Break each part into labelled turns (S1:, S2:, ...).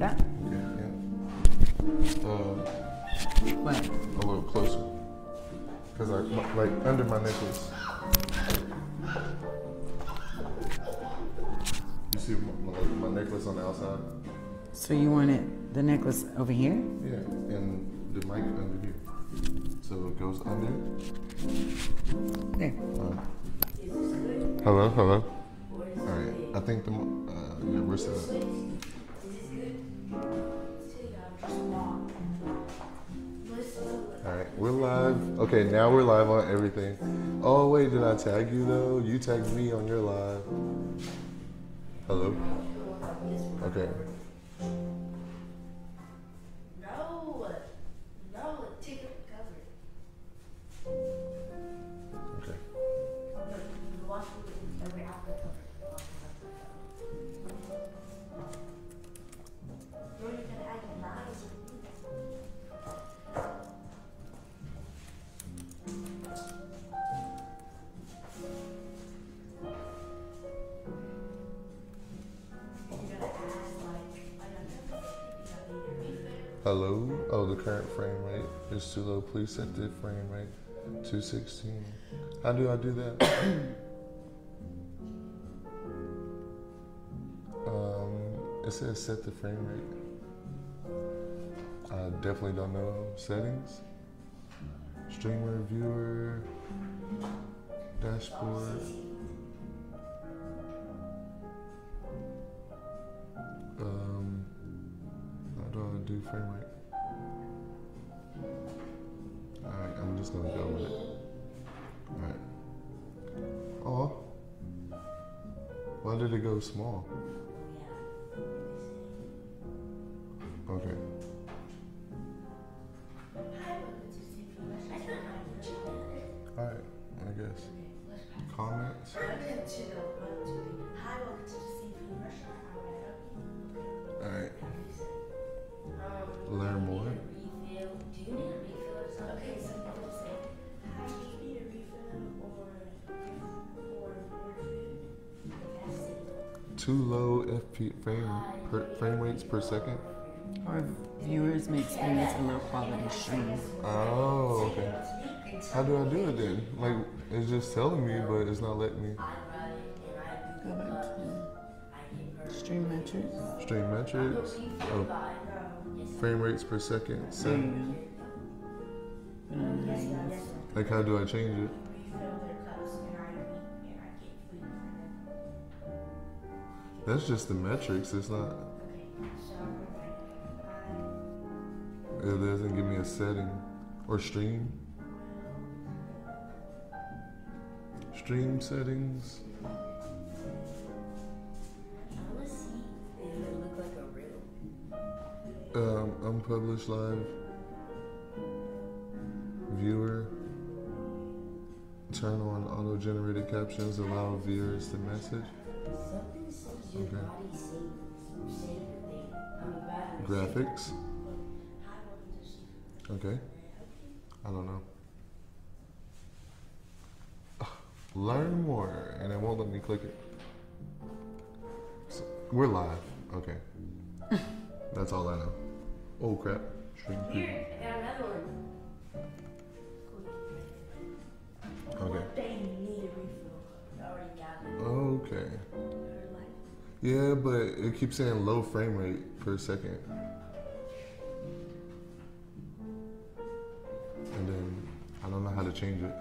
S1: that?
S2: Yeah.
S1: What?
S2: A little closer. Because like under my necklace. You see my necklace on the outside?
S1: So you wanted the necklace over here?
S2: Yeah, and the mic under here. So it goes under.
S1: There.
S2: Hello. All right. I think the yeah, we're set up. All right, we're live. Okay, now we're live on everything. Oh wait, did I tag you though? You tagged me on your live. Hello. Okay. Okay. Hello? Oh, the current frame rate is too low. Please set the frame rate to 16. How do I do that? It says set the frame rate. I definitely don't know. Settings. Streamer, viewer, dashboard. How do I do frame rate? Alright, I'm just gonna go with it. Alright. Oh. Why did it go small? Okay. Alright, I guess. Comments? Alright. Learn more. Too low frame rates per second.
S1: Or viewers may experience a low quality stream.
S2: Oh, okay. How do I do it then? Like, it's just telling me, but it's not letting me.
S1: Go back to stream metrics.
S2: Stream metrics. Oh. Frame rates per second.
S1: There you go.
S2: Like, how do I change it? That's just the metrics. It's not. It doesn't give me a setting or stream. Stream settings. Unpublished live. Viewer. Turn on auto-generated captions. Allow viewers to message. Okay. Graphics. Okay. I don't know. Learn more, and it won't let me click it. So, we're live. Okay. That's all I know. Oh crap. Stream preview.
S3: Here, I got another one.
S2: Okay.
S3: Oh.
S2: Okay. Yeah, but it keeps saying low frame rate per second. And then I don't know how to change it.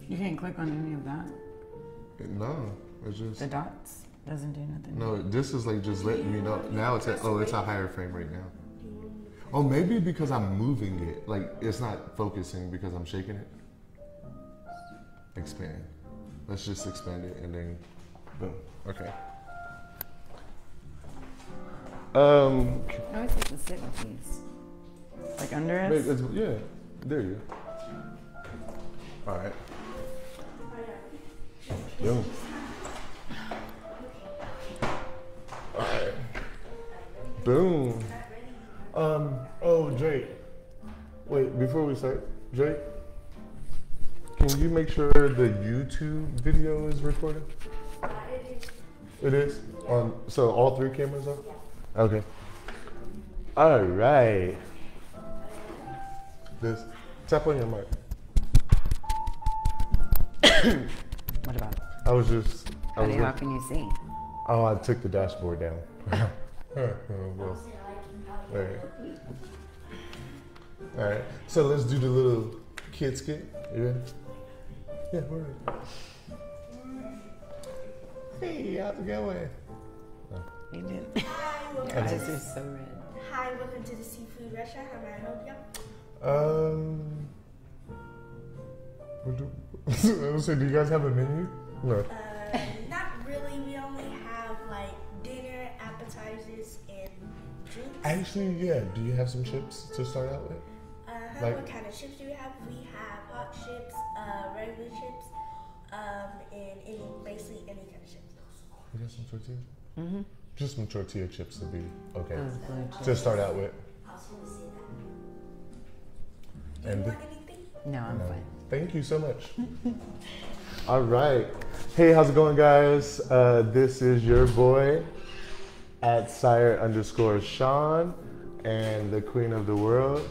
S1: You can't click on any of that.
S2: No, it's just
S1: The dots doesn't do nothing.
S2: no. This is like just letting me know. Now it's at it's a higher frame rate now. Oh, maybe because I'm moving it. Like it's not focusing because I'm shaking it. Expand. Let's just expand it and then boom. Okay.
S1: I always have to sit with these. Like under us?
S2: Yeah, there you go. All right. Boom. All right. Boom. Oh, Jake. Wait, before we start, Jake, can you make sure the YouTube video is recorded? It is? So all 3 cameras are? Okay. All right. This. Tap on your mic.
S1: What about it?
S2: I was just.
S1: How can you see?
S2: Oh, I took the dashboard down. Well, all right. All right. So let's do the little kid skit. You ready? Yeah, we're ready. Hey, how's it going?
S1: You did.
S3: Hi, welcome
S1: Your eyes
S3: to
S1: are
S3: the,
S1: so red.
S3: hi, welcome to the seafood restaurant. How may I help you?
S2: I was saying, do you guys have a menu? No.
S3: Not really. We only have like dinner, appetizers, and drinks.
S2: Actually, yeah. Do you have some chips to start out with? Like-
S3: What kind of chips do we have? We have hot chips, regular chips, and basically any kind of chips.
S2: You got some tortillas?
S1: Mm-hmm.
S2: Just some tortilla chips to be okay.
S1: Oh,
S2: To start out with.
S3: I was going to say that. Do you
S2: And
S3: want anything?
S1: No, I'm
S2: no.
S1: fine.
S2: Thank you so much. All right. Hey, how's it going, guys? This is your boy at Sire_Sean and the Queen of the World.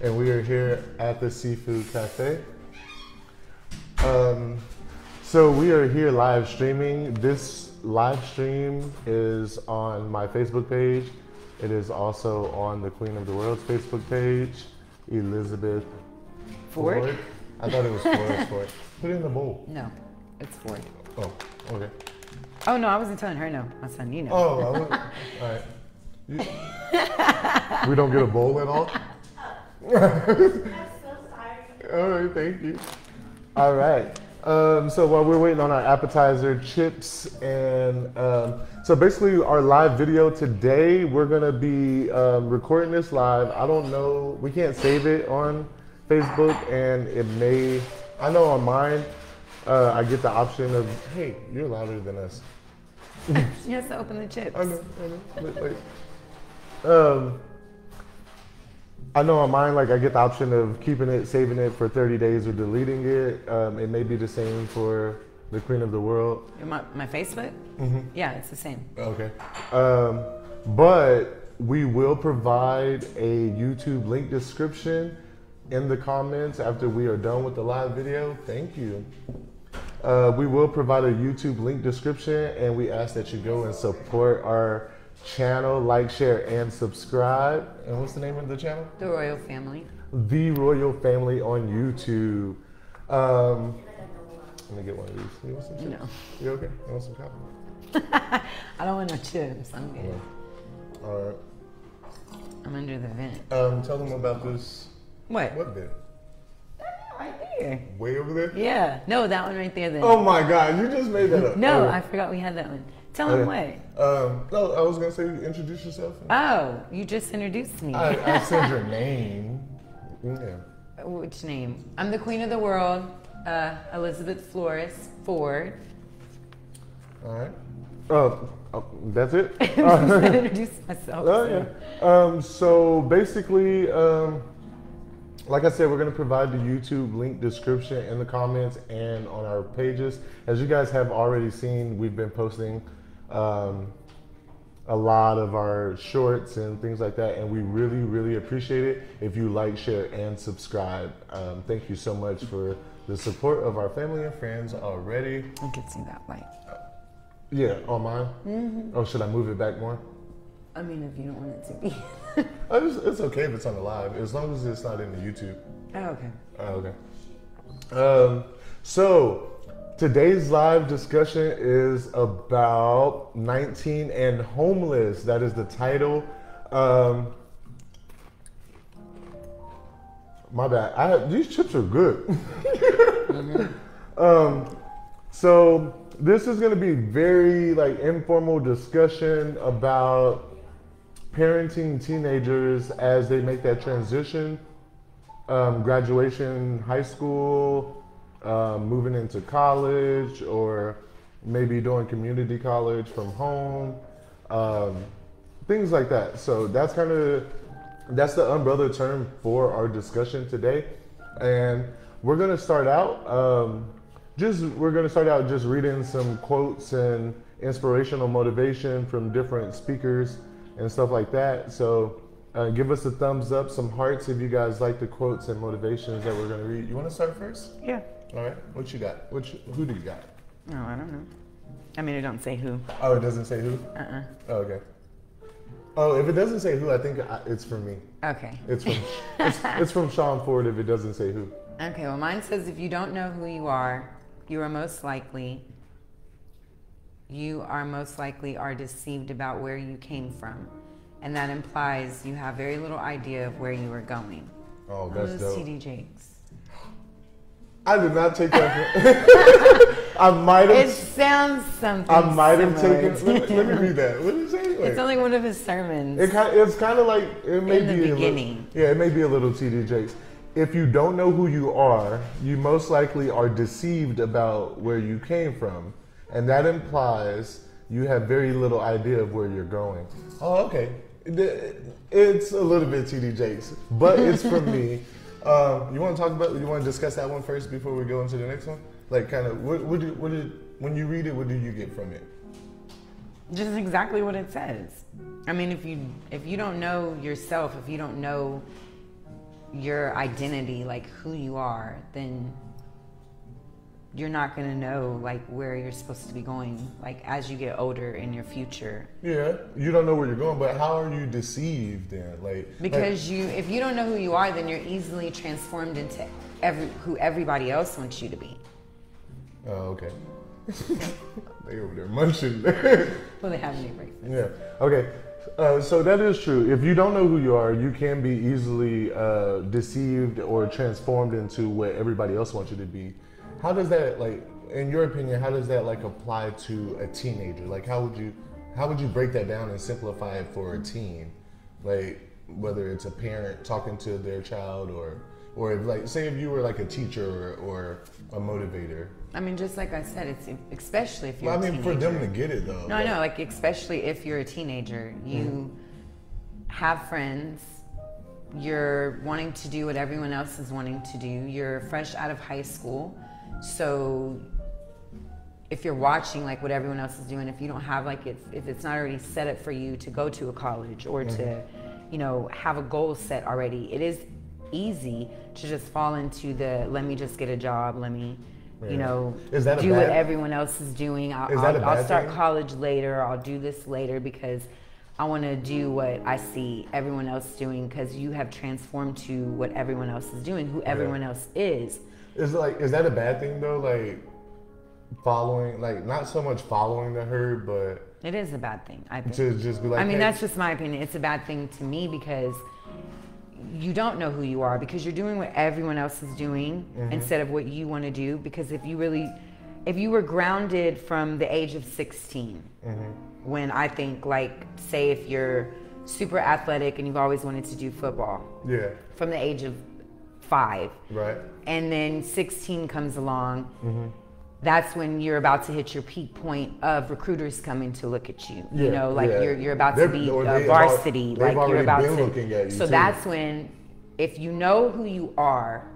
S2: And we are here at the Seafood Cafe. So we are here live streaming. This live stream is on my Facebook page. It is also on the Queen of the World's Facebook page, Elizabeth
S1: Ford?
S2: I thought it was Flores Ford. Put it in the bowl.
S1: No, it's Ford.
S2: Oh, okay.
S1: Oh no, I wasn't telling her no. I was telling you no.
S2: Oh, all right. We don't get a bowl at all?
S3: I'm so sorry.
S2: All right, thank you. All right. So while we're waiting on our appetizer, chips, and so basically our live video today, we're gonna be recording this live. I don't know, we can't save it on Facebook, and it may, I know on mine, I get the option of, hey, you're louder than us.
S1: She has to open the chips.
S2: I know. I know on mine, like I get the option of keeping it, saving it for 30 days or deleting it. It may be the same for the Queen of the World.
S1: My Facebook?
S2: Mm-hmm.
S1: Yeah, it's the same.
S2: Okay. But we will provide a YouTube link description in the comments after we are done with the live video. Thank you. We will provide a YouTube link description, and we ask that you go and support our channel, like, share, and subscribe. And what's the name of the channel?
S1: The Royal Family.
S2: The Royal Family on YouTube. Let me get one of these. You want some chips?
S1: No.
S2: You okay? You want some coffee?
S1: I don't want no chips. I'm good.
S2: Yeah. All right.
S1: I'm under the vent.
S2: Tell them about this.
S1: What?
S2: What bit?
S1: Right there.
S2: Way over there?
S1: Yeah. No, that one right there then.
S2: Oh my God, you just made that up.
S1: No,
S2: Oh.
S1: I forgot we had that one. Tell them what.
S2: No, I was gonna say introduce yourself.
S1: Oh, you just introduced me.
S2: I said your name. Yeah.
S1: Which name? I'm the Queen of the World, Elizabeth Flores Ford.
S2: All right. That's it.
S1: I just introduced myself.
S2: Oh yeah. So basically, like I said, we're gonna provide the YouTube link description in the comments and on our pages. As you guys have already seen, we've been posting a lot of our shorts and things like that, and we really, really appreciate it if you like, share, and subscribe. Thank you so much for the support of our family and friends already.
S1: I can see that light.
S2: Yeah, on mine?
S1: Mm-hmm.
S2: Oh, should I move it back more?
S1: I mean, if you don't want it to be.
S2: It's okay if it's on the live, as long as it's not in the YouTube.
S1: Oh, okay.
S2: Okay. So today's live discussion is about 19 and homeless. That is the title. My bad. These chips are good. So this is going to be very like informal discussion about parenting teenagers as they make that transition, graduation, high school, moving into college, or maybe doing community college from home, things like that. So that's the umbrella term for our discussion today. And we're gonna start out just reading some quotes and inspirational motivation from different speakers and stuff like that. So give us a thumbs up, some hearts if you guys like the quotes and motivations that we're going to read. You want to start first?
S1: Yeah.
S2: All right. What you got? Who do you got?
S1: No, I don't know. I mean, it don't say who.
S2: Oh, it doesn't say who? Oh, okay. Oh, if it doesn't say who, I think it's from me.
S1: Okay.
S2: It's from Sean Ford if it doesn't say who.
S1: Okay, well, mine says if you don't know who you are most likely are deceived about where you came from. And that implies you have very little idea of where you are going.
S2: Oh, that's dope.
S1: TD Jakes.
S2: I did not take that. I might have.
S1: It sounds something.
S2: I might have
S1: similar
S2: taken. Let me read that. What did it say?
S1: It's only one of his sermons.
S2: It's kind of like it may
S1: in
S2: be
S1: the beginning.
S2: It may be a little TD Jakes. If you don't know who you are, you most likely are deceived about where you came from, and that implies you have very little idea of where you're going. Oh, okay. It's a little bit TD Jakes, but it's from me. You want to discuss that one first before we go into the next one? Like, kind of, when you read it, what do you get from it?
S1: Just exactly what it says. I mean, if you don't know yourself, if you don't know your identity, like who you are, then you're not gonna know like where you're supposed to be going, like as you get older in your future.
S2: Yeah, you don't know where you're going, but how are you deceived then?
S1: Because if you don't know who you are, then you're easily transformed into who everybody else wants you to be.
S2: Oh, okay. They over there munching.
S1: Well, they have any breakfast.
S2: Yeah. Okay. So that is true. If you don't know who you are, you can be easily deceived or transformed into what everybody else wants you to be. How does that, like, in your opinion, how does that like apply to a teenager? Like, how would you break that down and simplify it for a teen? Like, whether it's a parent talking to their child, or if, like, say if you were like a teacher or a motivator.
S1: I mean, just like I said, it's especially if you're a teenager.
S2: For them to get it though.
S1: No, I know, like especially if you're a teenager, you have friends, you're wanting to do what everyone else is wanting to do, you're fresh out of high school, so if you're watching like what everyone else is doing, if you don't have like if it's not already set up for you to go to a college or to, have a goal set already, it is easy to just fall into the let me just get a job, let me do what everyone else is doing. I'll start college later, I'll do this later because I want to do what I see everyone else doing, because you have transformed to what everyone else is doing, who everyone else is. Is
S2: that a bad thing though? Like following, like not so much following the herd, but
S1: it is a bad thing. I think.
S2: To just be like,
S1: I mean, that's just my opinion. It's a bad thing to me because you don't know who you are, because you're doing what everyone else is doing instead of what you want to do. Because if you were grounded from the age of 16, when I think like, say if you're super athletic and you've always wanted to do football, from the age of 5,
S2: right,
S1: and then 16 comes along, that's when you're about to hit your peak point of recruiters coming to look at you. You're about to be varsity, like you're about to. So that's when, if you know who you are,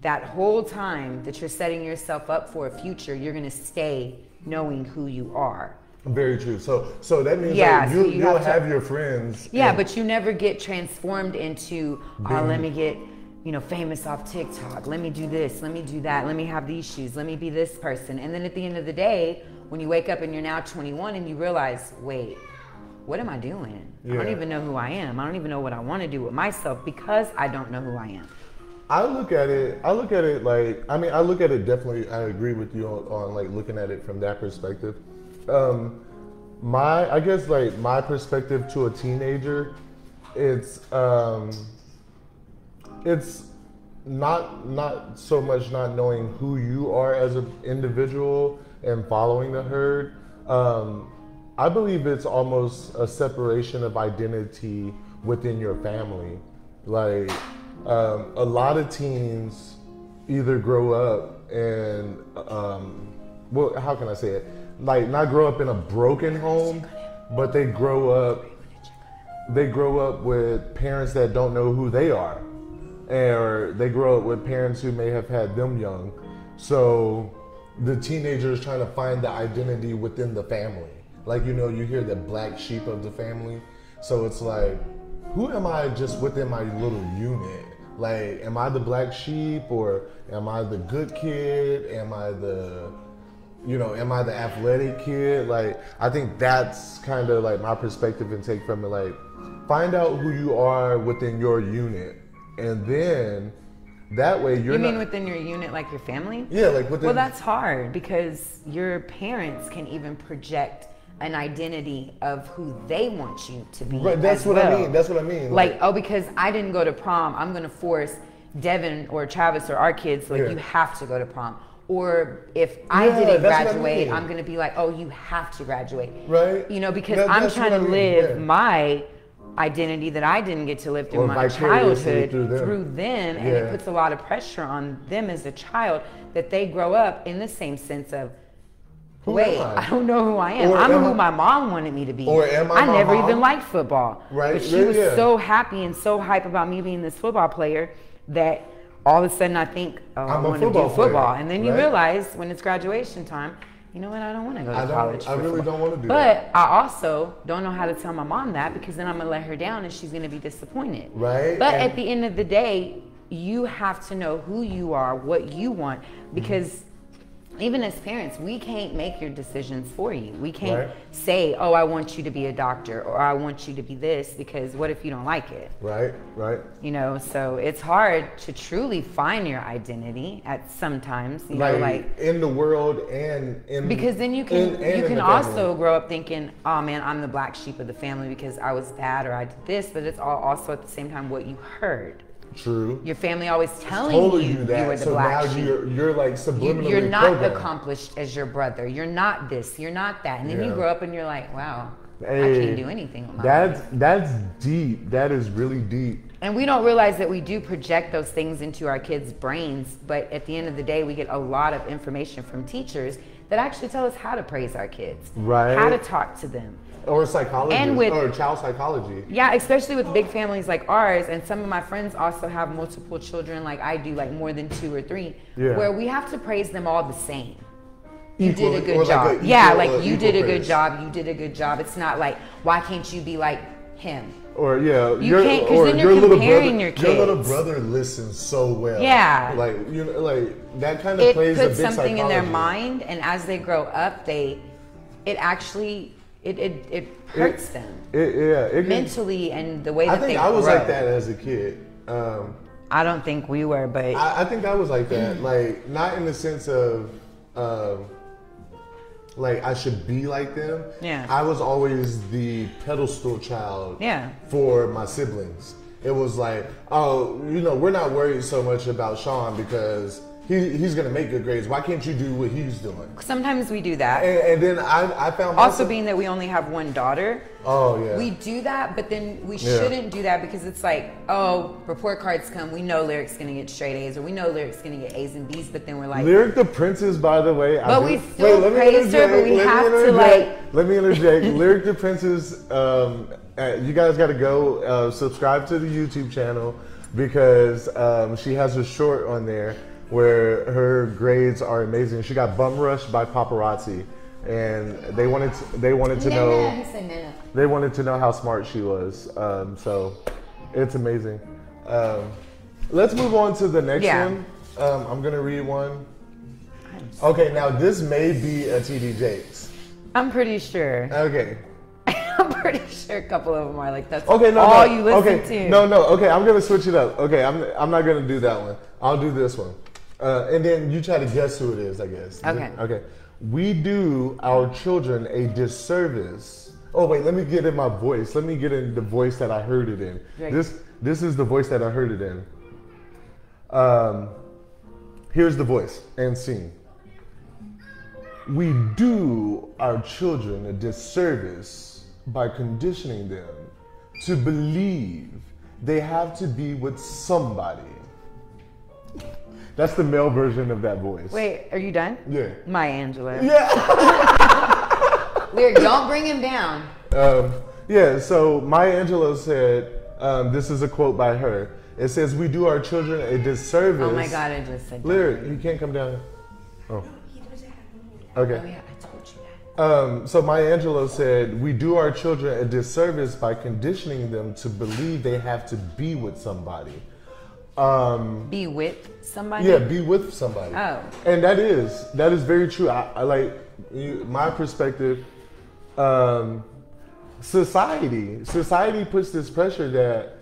S1: that whole time that you're setting yourself up for a future, you're gonna stay knowing who you are.
S2: Very true. So that means you'll have your friends.
S1: Yeah, but you never get transformed into, let me get famous off TikTok. Let me do this. Let me do that. Let me have these shoes. Let me be this person. And then at the end of the day, when you wake up and you're now 21 and you realize, wait, what am I doing? I don't even know who I am. I don't even know what I want to do with myself because I don't know who I am.
S2: I look at it like, I look at it definitely, I agree with you on like looking at it from that perspective. My perspective to a teenager, it's not so much not knowing who you are as an individual and following the herd. I believe it's almost a separation of identity within your family. Like a lot of teens either grow up and how can I say it? Like not grow up in a broken home, but they grow up with parents that don't know who they are. Or they grow up with parents who may have had them young. So the teenager is trying to find the identity within the family. Like, you know, you hear the black sheep of the family. So it's like, who am I just within my little unit? Like, am I the black sheep, or am I the good kid? Am I the athletic kid? Like, I think that's kind of like my perspective and take from it. Like, find out who you are within your unit, and then that way you're.
S1: You mean within your unit, like your family?
S2: Yeah, like within.
S1: Well, that's hard because your parents can even project an identity of who they want you to be.
S2: Right, that's what I mean. That's what I mean.
S1: Like, oh, because I didn't go to prom, I'm gonna force Devin or Travis or our kids, like, you have to go to prom. Or if I didn't graduate, I'm gonna be like, oh, you have to graduate.
S2: Right.
S1: You know, because I'm trying to live my identity that I didn't get to live through my childhood through them. And it puts a lot of pressure on them as a child that they grow up in the same sense of, wait, I don't know who I am. I'm who my mom wanted me to be.
S2: Or am
S1: I never even liked football.
S2: Right.
S1: But she was so happy and so hype about me being this football player that all of a sudden I think, oh, I want to do football. And then you realize when it's graduation time, you know what, I don't want to go to college.
S2: I really don't want to do
S1: that. But I also don't know how to tell my mom that, because then I'm going to let her down and she's going to be disappointed.
S2: Right.
S1: But at the end of the day, you have to know who you are, what you want, because even as parents, we can't make your decisions for you. We can't say, oh, I want you to be a doctor, or I want you to be this, because what if you don't like it?
S2: Right, right.
S1: You know, so it's hard to truly find your identity at sometimes, you know, like
S2: in the world and in,
S1: because then you can also grow up thinking, oh man, I'm the black sheep of the family because I was bad or I did this, but it's all also at the same time what you heard.
S2: True.
S1: Your family always telling you
S2: that.
S1: You were the
S2: so
S1: black
S2: now
S1: sheep.
S2: You're like subliminally
S1: You're not
S2: programmed.
S1: accomplished as your brother. You're not this. You're not that. And then you grow up and you're like, wow, I can't do anything with my life.
S2: That's deep. That is really deep.
S1: And we don't realize that we do project those things into our kids' brains. But at the end of the day, we get a lot of information from teachers that actually tell us how to praise our kids, how to talk to them.
S2: Or psychology, or child psychology.
S1: Yeah, especially with big families like ours, and some of my friends also have multiple children like I do, like more than 2 or 3, where we have to praise them all the same. You did a good job. You did a good job. You did a good job. It's not like, why can't you be like him?
S2: Or
S1: you can't, because then you're comparing your kids.
S2: Your little brother listens so well.
S1: Yeah,
S2: like you know, like that kind of plays a big psychology.
S1: It puts something in their mind, and as they grow up, it hurts them. Mentally, and the way that they grow.
S2: I think I was like that as a kid.
S1: I don't think we were, but
S2: I think I was like that. Like, not in the sense of like I should be like them.
S1: Yeah.
S2: I was always the pedestal child for my siblings. It was like, oh, you know, we're not worried so much about Sean because he's gonna make good grades. Why can't you do what he's doing?
S1: Sometimes we do that.
S2: And then I found
S1: also being that we only have one daughter.
S2: Oh yeah.
S1: We do that, but then we shouldn't do that, because it's like, oh, report cards come. We know Lyric's gonna get straight A's, or we know Lyric's gonna get A's and B's, but then we're like,
S2: Lyric the Princess, by the way.
S1: But we still praise her, but we have to like.
S2: Let me interject. Lyric the Princess. You guys got to go subscribe to the YouTube channel, because she has a short on there where her grades are amazing. She got bum rushed by paparazzi, and they wanted to know. They wanted to know how smart she was. So it's amazing. Let's move on to the next one. I'm gonna read one. Okay, now this may be a TD Jakes.
S1: I'm pretty sure.
S2: Okay.
S1: I'm pretty sure a couple of them are like that's
S2: you
S1: listen to.
S2: No, okay, I'm gonna switch it up. Okay, I'm not gonna do that one. I'll do this one. And then you try to guess who it is, I guess.
S1: Okay.
S2: Okay. We do our children a disservice. Oh wait, let me get in my voice. Let me get in the voice that I heard it in. Right. This is the voice that I heard it in. Here's the voice and scene. We do our children a disservice by conditioning them to believe they have to be with somebody. That's the male version of that voice.
S1: Wait, are you done?
S2: Yeah.
S1: Maya Angelou.
S2: Yeah.
S1: Lyric, don't bring him down.
S2: So Maya Angelou said, this is a quote by her. It says, we do our children a disservice.
S1: Oh my God, I just said
S2: Lyric, you can't come down. Oh.
S3: He doesn't
S2: Okay.
S1: Oh yeah, I told you that.
S2: So Maya Angelou said, "We do our children a disservice by conditioning them to believe they have to be with somebody."
S1: Be with somebody?
S2: Yeah, be with somebody.
S1: Oh.
S2: And that is very true. I like my perspective. Society puts this pressure that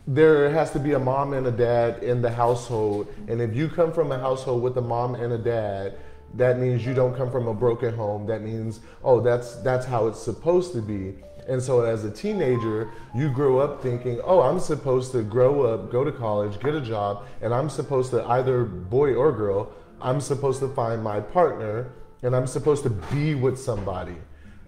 S2: there has to be a mom and a dad in the household, and if you come from a household with a mom and a dad, that means you don't come from a broken home. That means, oh, that's how it's supposed to be. And so as a teenager, you grow up thinking, oh, I'm supposed to grow up, go to college, get a job, and I'm supposed to, either boy or girl, I'm supposed to find my partner, and I'm supposed to be with somebody.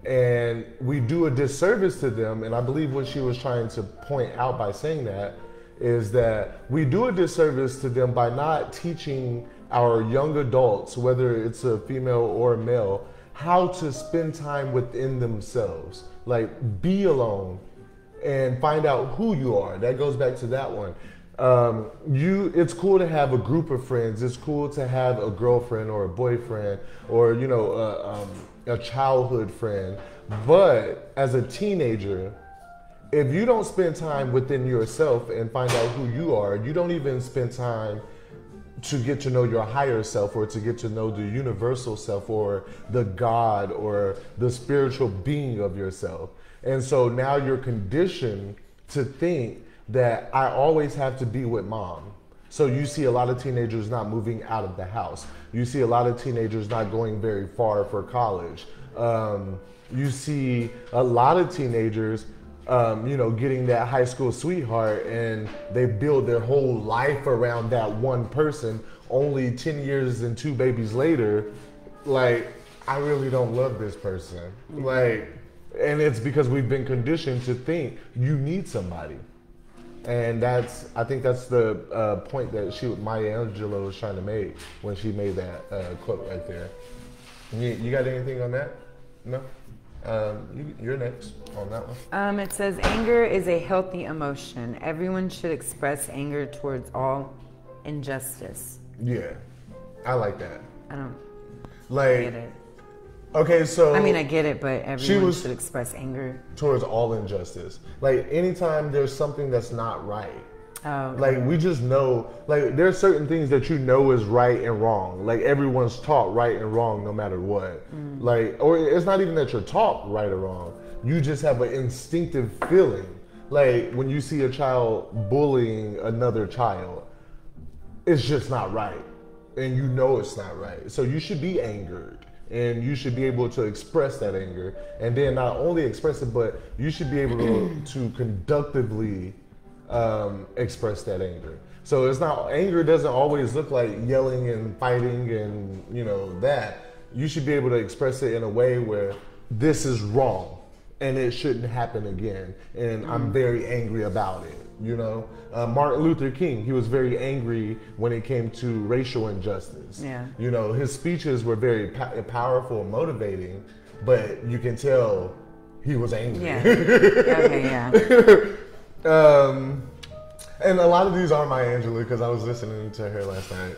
S2: And we do a disservice to them, and I believe what she was trying to point out by saying that is that we do a disservice to them by not teaching our young adults, whether it's a female or a male, how to spend time within themselves. Like, be alone and find out who you are. That goes back to that one. It's cool to have a group of friends. It's cool to have a girlfriend or a boyfriend or, a childhood friend. But as a teenager, if you don't spend time within yourself and find out who you are, you don't even spend time to get to know your higher self, or to get to know the universal self, or the God, or the spiritual being of yourself. And so now you're conditioned to think that I always have to be with mom. So you see a lot of teenagers not moving out of the house. You see a lot of teenagers not going very far for college. You see a lot of teenagers getting that high school sweetheart, and they build their whole life around that one person. Only 10 years and 2 babies later, like, I really don't love this person. Like, and it's because we've been conditioned to think you need somebody. And I think that's the point that Maya Angelou was trying to make when she made that quote right there. You got anything on that? No? You're next on that one.
S1: It says anger is a healthy emotion. Everyone should express anger towards all injustice.
S2: Yeah, I like that.
S1: I don't
S2: get
S1: it.
S2: Okay, so
S1: I mean, I get it, but everyone should express anger
S2: towards all injustice. Like, anytime there's something that's not right.
S1: Oh, okay.
S2: Like, we just know, like, there's certain things that you know is right and wrong. Like, everyone's taught right and wrong no matter what. Like, or it's not even that you're taught right or wrong. You just have an instinctive feeling. Like, when you see a child bullying another child, it's just not right. And you know it's not right. So you should be angered. And you should be able to express that anger. And then not only express it, but you should be able to conductively express that anger. So it's not, anger doesn't always look like yelling and fighting and that. You should be able to express it in a way where this is wrong and it shouldn't happen again. And I'm very angry about it. Martin Luther King, he was very angry when it came to racial injustice.
S1: Yeah.
S2: His speeches were very powerful and motivating, but you can tell he was angry.
S1: Yeah. Okay, yeah.
S2: And a lot of these are Maya Angelou because I was listening to her last night.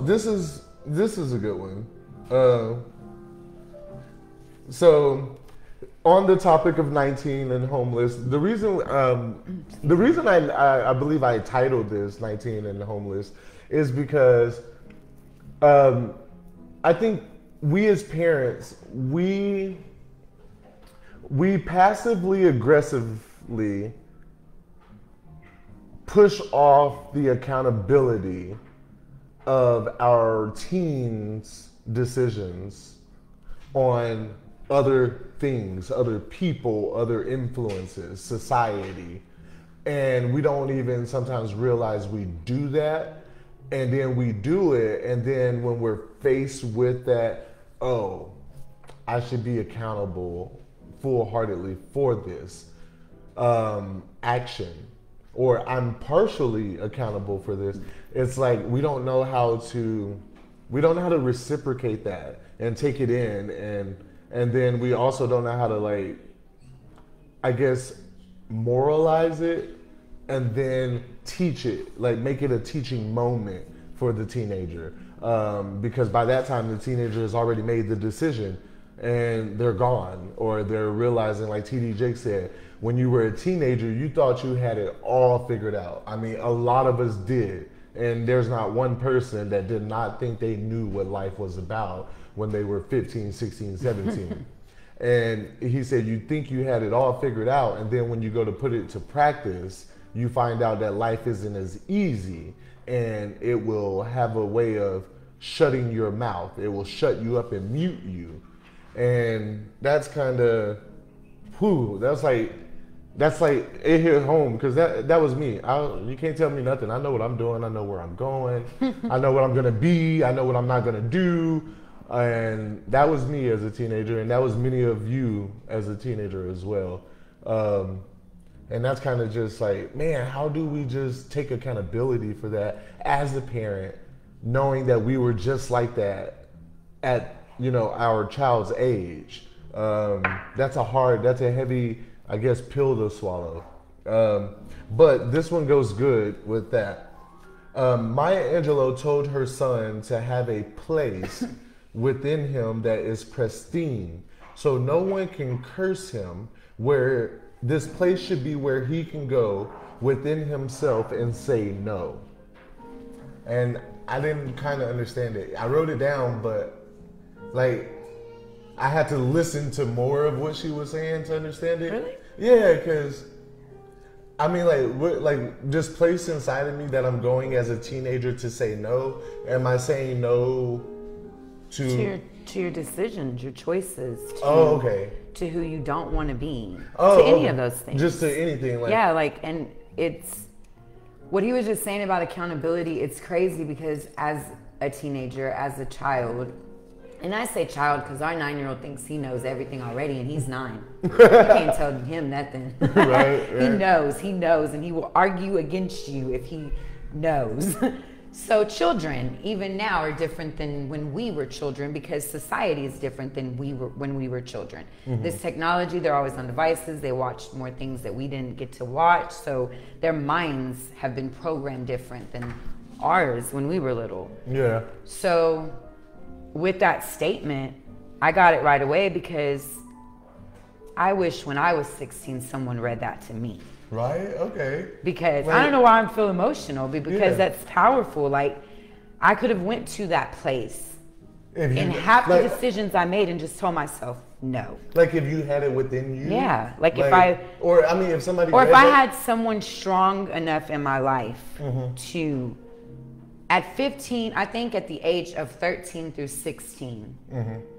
S2: This is a good one. So, on the topic of 19 and homeless, the reason I believe I titled this 19 and homeless is because I think we as parents, we passively aggressively push off the accountability of our teens' decisions on other things, other people, other influences, society. And we don't even sometimes realize we do that. And then we do it. And then when we're faced with that, oh, I should be accountable full-heartedly for this action, or I'm partially accountable for this. It's like we don't know how to reciprocate that and take it in, and then we also don't know how to, I guess, moralize it and then teach it, make it a teaching moment for the teenager, because by that time the teenager has already made the decision and they're gone, or they're realizing, like TD Jake said, when you were a teenager, you thought you had it all figured out. I mean, a lot of us did. And there's not one person that did not think they knew what life was about when they were 15, 16, 17. And he said, you think you had it all figured out, and then when you go to put it to practice, you find out that life isn't as easy, and it will have a way of shutting your mouth. It will shut you up and mute you. And that's kind of, that's like it hit home, because that was me. You can't tell me nothing. I know what I'm doing. I know where I'm going. I know what I'm gonna be. I know what I'm not gonna do. And that was me as a teenager, and that was many of you as a teenager as well. And that's kind of just like, man, how do we just take accountability for that as a parent, knowing that we were just like that at, you know, our child's age? That's a heavy, I guess, pill to swallow. But this one goes good with that. Maya Angelou told her son to have a place within him that is pristine, so no one can curse him, where this place should be where he can go within himself and say no. And I didn't kind of understand it. I wrote it down, but like, I had to listen to more of what she was saying to understand it.
S1: Really?
S2: Yeah, because I mean, like just place inside of me that I'm going as a teenager to say no. Am I saying no to
S1: your decisions, your choices? To who you don't want to be. To any of those things.
S2: Just to anything. Like,
S1: yeah, like, and it's what he was just saying about accountability. It's crazy because as a teenager, as a child. And I say child because our 9-year-old thinks he knows everything already, and he's 9. You can't tell him nothing.
S2: Right.
S1: He knows, and he will argue against you if he knows. So children, even now, are different than when we were children, because society is different than when we were children. Mm-hmm. This technology, they're always on devices. They watch more things that we didn't get to watch. So their minds have been programmed different than ours when we were little.
S2: Yeah.
S1: So with that statement, I got it right away, because I wish when I was 16 someone read that to me.
S2: Right? Okay.
S1: Because I don't know why I'm feeling emotional, but because that's powerful. Like, I could have went to that place and half the decisions I made and just told myself no.
S2: Like if you had it within you?
S1: Yeah. Like if somebody,
S2: or
S1: if I had someone strong enough in my life to, at 15, I think at the age of 13 through 16,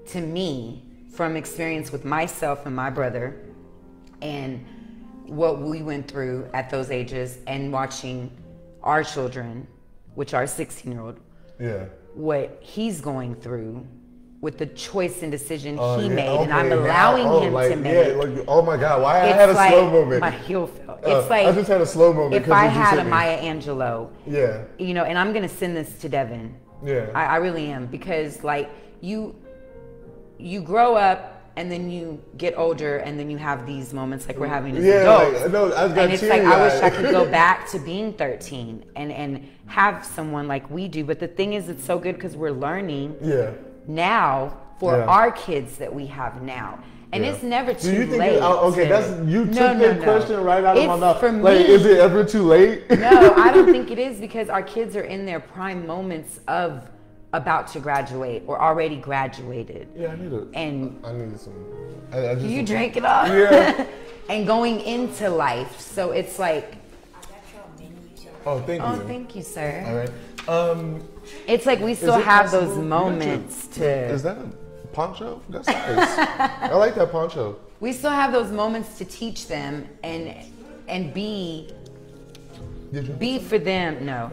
S1: to me, from experience with myself and my brother and what we went through at those ages, and watching our children, which are 16-year-old, what he's going through with the choice and decision he made, and I'm allowing him to make.
S2: Yeah, like, oh my God, why I had a slow moment.
S1: My heel fell. It's like,
S2: I just had a slow moment.
S1: If I had a Maya Angelou,
S2: yeah,
S1: you know, and I'm gonna send this to Devin.
S2: Yeah,
S1: I really am, because like you grow up. And then you get older, and then you have these moments like we're having as adults. And it's like, I wish I could go back to being 13 and have someone like we do. But the thing is, it's so good because we're learning now for our kids that we have now. And it's never too late.
S2: You took that question right out of my mouth.
S1: For me,
S2: like, is it ever too late?
S1: No, I don't think it is, because our kids are in their prime moments of about to graduate or already graduated.
S2: Yeah, I need some.
S1: You drank it all.
S2: Yeah.
S1: And going into life, so it's like.
S2: Oh, thank you.
S1: Oh, thank you, sir.
S2: All right.
S1: It's like we still have those moments to.
S2: Is that a poncho? That's nice. I like that poncho.
S1: We still have those moments to teach them and be for them. No.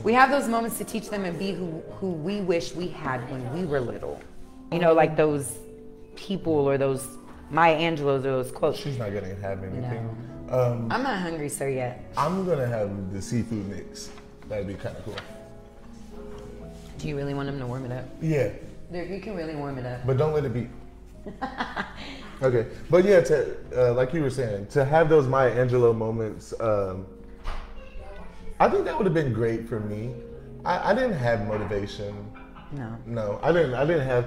S1: We have those moments to teach them and be who we wish we had when we were little. You know, like those people or those Maya Angelou's or those quotes.
S2: She's not going to have anything.
S1: No. I'm not hungry, sir, yet.
S2: I'm going to have the seafood mix. That'd be kind of cool.
S1: Do you really want him to warm it up?
S2: Yeah.
S1: You can really warm it up.
S2: But don't let it beat. Okay. But yeah, like you were saying, to have those Maya Angelou moments, I think that would have been great for me. I didn't have motivation.
S1: No.
S2: I didn't have.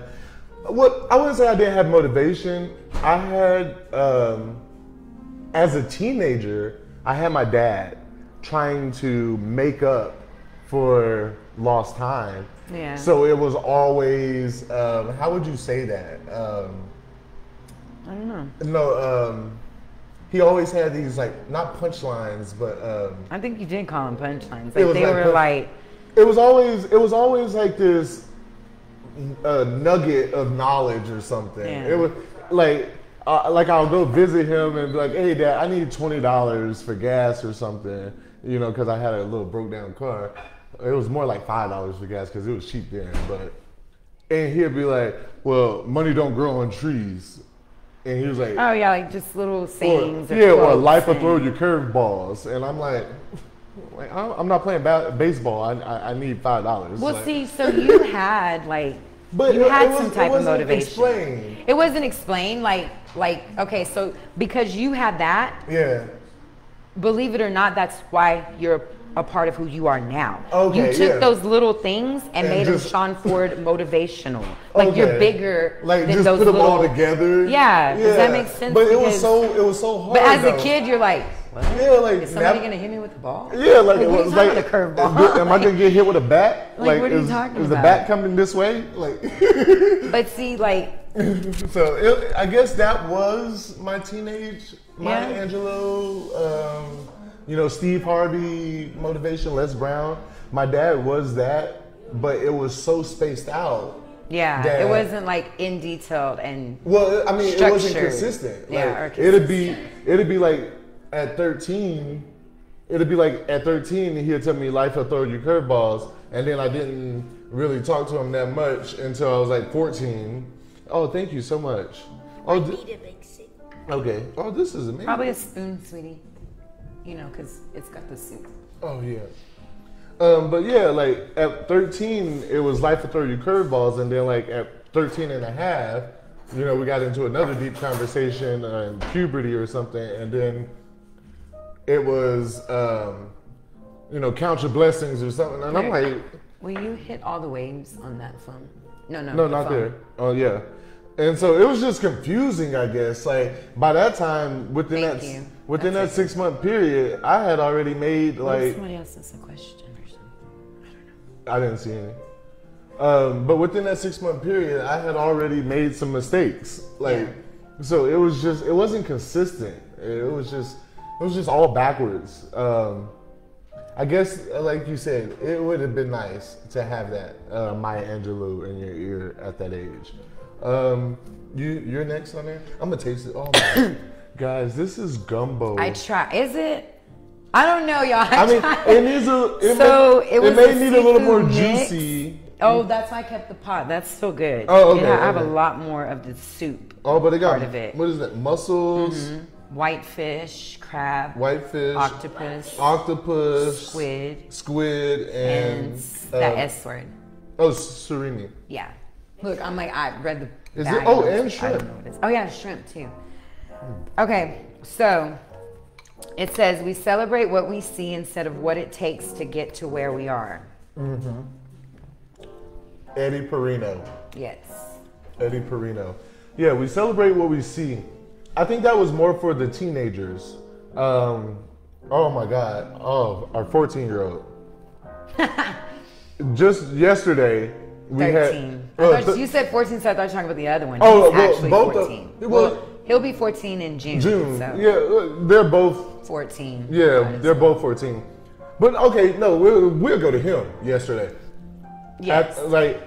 S2: What I wouldn't say I didn't have motivation. I had, as a teenager, I had my dad trying to make up for lost time.
S1: Yeah.
S2: So it was always, how would you say that?
S1: I don't know.
S2: No, he always had these like not punchlines, but
S1: I think you did call them punchlines.
S2: It was
S1: Like they were like.
S2: It was always like this nugget of knowledge or something.
S1: Yeah.
S2: It was like I'll go visit him and be like, "Hey, Dad, I need $20 for gas or something," you know, because I had a little broke down car. It was more like $5 for gas because it was cheap then. And he'd be like, "Well, money don't grow on trees," and he was like,
S1: Oh yeah, like just little sayings.
S2: or life will throw you curveballs, and I'm like I'm not playing baseball. I need $5.
S1: Well,
S2: like,
S1: see, so you had like,
S2: but
S1: you had
S2: it
S1: some type of motivation.
S2: Explained.
S1: It wasn't explained. Like okay, so because you had that,
S2: Yeah.
S1: believe it or not, that's why you're a part of who you are now.
S2: Okay,
S1: you took
S2: yeah.
S1: those little things and made them
S2: just-
S1: Sean Ford motivational. Like you're
S2: Okay.
S1: bigger
S2: Like
S1: than
S2: just
S1: those
S2: put them
S1: little.
S2: all together.
S1: Yeah, does that make sense?
S2: But it
S1: Because-
S2: was so hard.
S1: But as
S2: though.
S1: a kid, you're like, what?
S2: Yeah, like
S1: Is somebody gonna hit me with the ball?
S2: Yeah, like it
S1: what are
S2: was
S1: you talking
S2: like
S1: about, a curveball?
S2: Am I gonna get hit with a bat?
S1: Like, what are you talking
S2: is the
S1: about?
S2: bat coming this way? Like,
S1: But see, like,
S2: so I guess that was my teenage Maya
S1: Yeah.
S2: Angelou. You know, Steve Harvey motivation, Les Brown. My dad was that, but it was so spaced out.
S1: yeah,
S2: that-
S1: it wasn't like in detailed and
S2: Well, I mean, it wasn't
S1: Structured.
S2: consistent.
S1: Yeah,
S2: Like,
S1: or
S2: it'd be like at 13. It'd be like at 13, he'd tell me life will throw you curveballs, and then I didn't really talk to him that much until I was like 14. Oh, thank you so much. Oh,
S3: Need a big soup.
S2: okay. Oh, this is amazing.
S1: probably a spoon, sweetie. You know, because it's got the soup.
S2: Oh yeah. But yeah, like at 13, it was life will throw you curveballs, and then like at 13 and a half, you know, we got into another deep conversation on puberty or something, and then it was, you know, count your blessings or something, and I'm like,
S1: Will you hit all the waves on that phone? No,
S2: no,
S1: the
S2: not
S1: phone.
S2: there. Oh yeah. And so it was just confusing, I guess. Like by that time, within
S1: Thank
S2: that
S1: you.
S2: within
S1: That's
S2: that
S1: okay.
S2: 6-month period, I had already made
S1: What if
S2: like
S1: somebody else asks a question or something?
S2: I didn't see any. But within that 6-month period, I had already made some mistakes. Like, so it wasn't consistent. It was just all backwards. I guess, like you said, it would have been nice to have that Maya Angelou in your ear at that age. You're next on there. I'm gonna taste it. Oh my, guys, this is gumbo.
S1: I try. Is it? I don't know, y'all.
S2: I mean,
S1: tried.
S2: it needs a.
S1: It was
S2: may
S1: a
S2: need a little more
S1: seafood mix.
S2: juicy.
S1: Oh, that's why I kept the pot. That's so good.
S2: Oh, okay,
S1: I have a
S2: okay.
S1: lot more of the soup.
S2: Oh, but they got
S1: part of it.
S2: What is that? Mussels,
S1: Whitefish, crab,
S2: whitefish,
S1: octopus,
S2: squid, and
S1: that S word.
S2: oh, surimi.
S1: Yeah. Look, I'm like, I read the.
S2: Is it-
S1: bag
S2: oh,
S1: I
S2: and
S1: don't
S2: shrimp.
S1: know what it is. Oh yeah, shrimp too. Okay, so it says we celebrate what we see instead of what it takes to get to where we are.
S2: Eddie Perino.
S1: Yes.
S2: Eddie Perino. Yeah, we celebrate what we see. I think that was more for the teenagers. Oh my God. Oh, our 14-year-old. Just yesterday, we
S1: 13.
S2: had.
S1: I thought you said 14, so I thought you were talking about the other one.
S2: Oh,
S1: He's
S2: well,
S1: actually
S2: both of-
S1: 14.
S2: well,
S1: He'll be 14 in June.
S2: June.
S1: So
S2: Yeah, they're both.
S1: 14.
S2: Yeah,
S1: Might as
S2: they're
S1: well.
S2: both 14. But okay, no, we'll go to him yesterday.
S1: Yes.
S2: Like,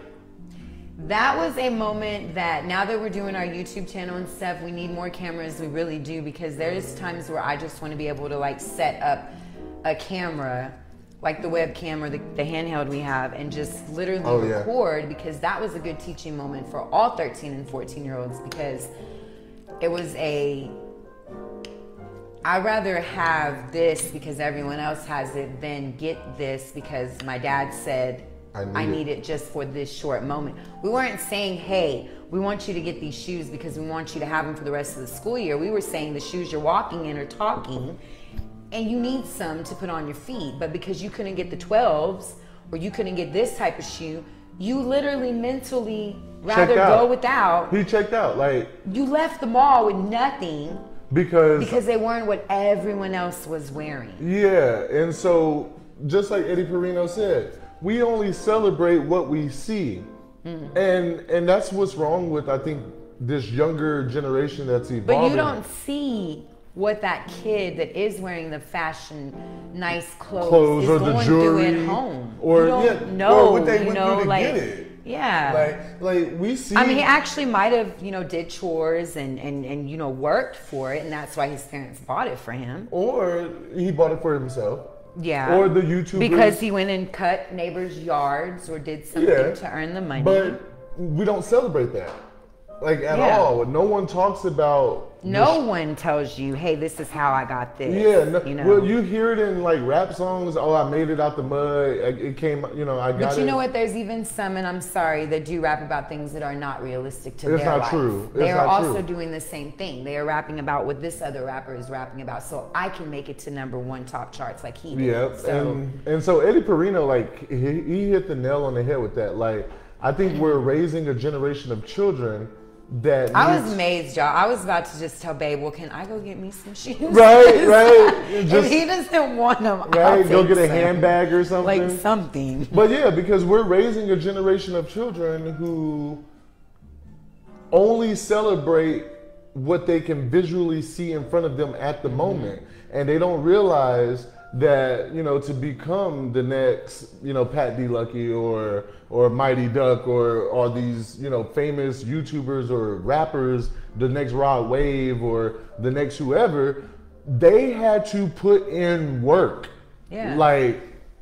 S1: That was a moment that now that we're doing our YouTube channel and stuff, we need more cameras. We really do, because there's times where I just want to be able to like set up a camera, like the webcam or the handheld we have, and just literally
S2: Oh, yeah.
S1: record, because that was a good teaching moment for all 13 and 14-year-olds, because it was I'd rather have this because everyone else has it than get this because my dad said I need it just for this short moment. We weren't saying, hey, we want you to get these shoes because we want you to have them for the rest of the school year. We were saying the shoes you're walking in are talking and you need some to put on your feet. But because you couldn't get the 12s or you couldn't get this type of shoe, you literally mentally rather
S2: Checked out.
S1: go without.
S2: He checked out. Like,
S1: You left the mall with nothing
S2: because
S1: they weren't what everyone else was wearing.
S2: yeah, and so just like Eddie Perino said, we only celebrate what we see. And that's what's wrong with, I think, this younger generation that's evolving.
S1: But you don't see what that kid that is wearing the fashion, nice clothes is
S2: or the
S1: going
S2: jewelry
S1: through at home.
S2: or
S1: you don't
S2: yeah,
S1: know,
S2: or what they
S1: you
S2: went
S1: know,
S2: through to
S1: like,
S2: get it.
S1: yeah.
S2: Like we see.
S1: I mean, he actually might have, did chores and worked for it, and that's why his parents bought it for him.
S2: Or he bought it for himself.
S1: Yeah.
S2: Or the YouTubers.
S1: Because he went and cut neighbors' yards or did something to earn the money.
S2: But we don't celebrate that. Like at all. No one talks about
S1: no one tells you, hey, this is how I got this.
S2: Yeah, well, you hear it in like rap songs. Oh, I made it out the mud. It came, I got it.
S1: But you know what? There's even some, and I'm sorry, that do rap about things that are not realistic to
S2: It's
S1: their
S2: not
S1: life.
S2: true.
S1: They
S2: It's
S1: are
S2: not
S1: also
S2: true.
S1: doing the same thing. They are rapping about what this other rapper is rapping about, so I can make it to #1 top charts like he did.
S2: Yeah,
S1: So,
S2: and so Eddie Perino, like he hit the nail on the head with that. Like I think we're raising a generation of children that
S1: I was
S2: needs-
S1: amazed, y'all. I was about to just tell Babe, well, can I go get me some shoes?
S2: Right.
S1: If
S2: Just
S1: he doesn't want them, I'll
S2: right, go
S1: take
S2: get a
S1: some.
S2: handbag or something.
S1: Like something.
S2: But yeah, because we're raising a generation of children who only celebrate what they can visually see in front of them at the moment. And they don't realize that, to become the next, Pat D. Lucky or Mighty Duck or these, famous YouTubers or rappers, the next Rod Wave or the next whoever, they had to put in work.
S1: Yeah.
S2: Like,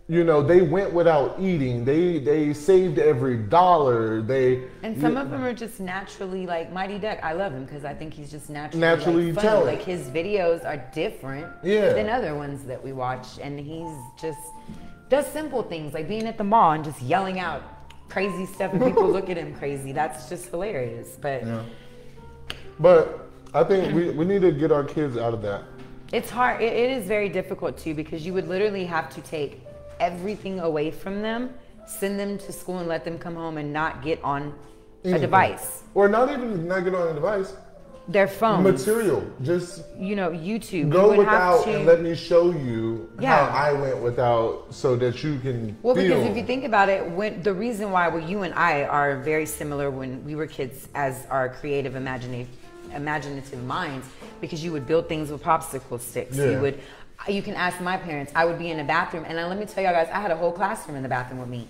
S2: they went without eating. They saved every dollar.
S1: And some of them are just naturally like Mighty Duck. I love him because I think he's just
S2: Naturally
S1: funny.
S2: talented.
S1: Like his videos are different than other ones that we watch, and he's just does simple things like being at the mall and just yelling out crazy stuff, and people look at him crazy. That's just hilarious.
S2: But I think we need to get our kids out of that.
S1: It's hard. It is very difficult too, because you would literally have to take everything away from them, send them to school, and let them come home and not get on a device.
S2: Or not even not get on a device.
S1: Their phone.
S2: Material. Just
S1: YouTube.
S2: go
S1: you would have
S2: without
S1: to,
S2: and let me show you
S1: Yeah.
S2: how I went without so that you can
S1: Well,
S2: feel.
S1: because if you think about it, the reason why you and I are very similar when we were kids as our creative imaginative minds, because you would build things with popsicle sticks.
S2: Yeah.
S1: You can ask my parents. I would be in the bathroom, and let me tell y'all guys, I had a whole classroom in the bathroom with me.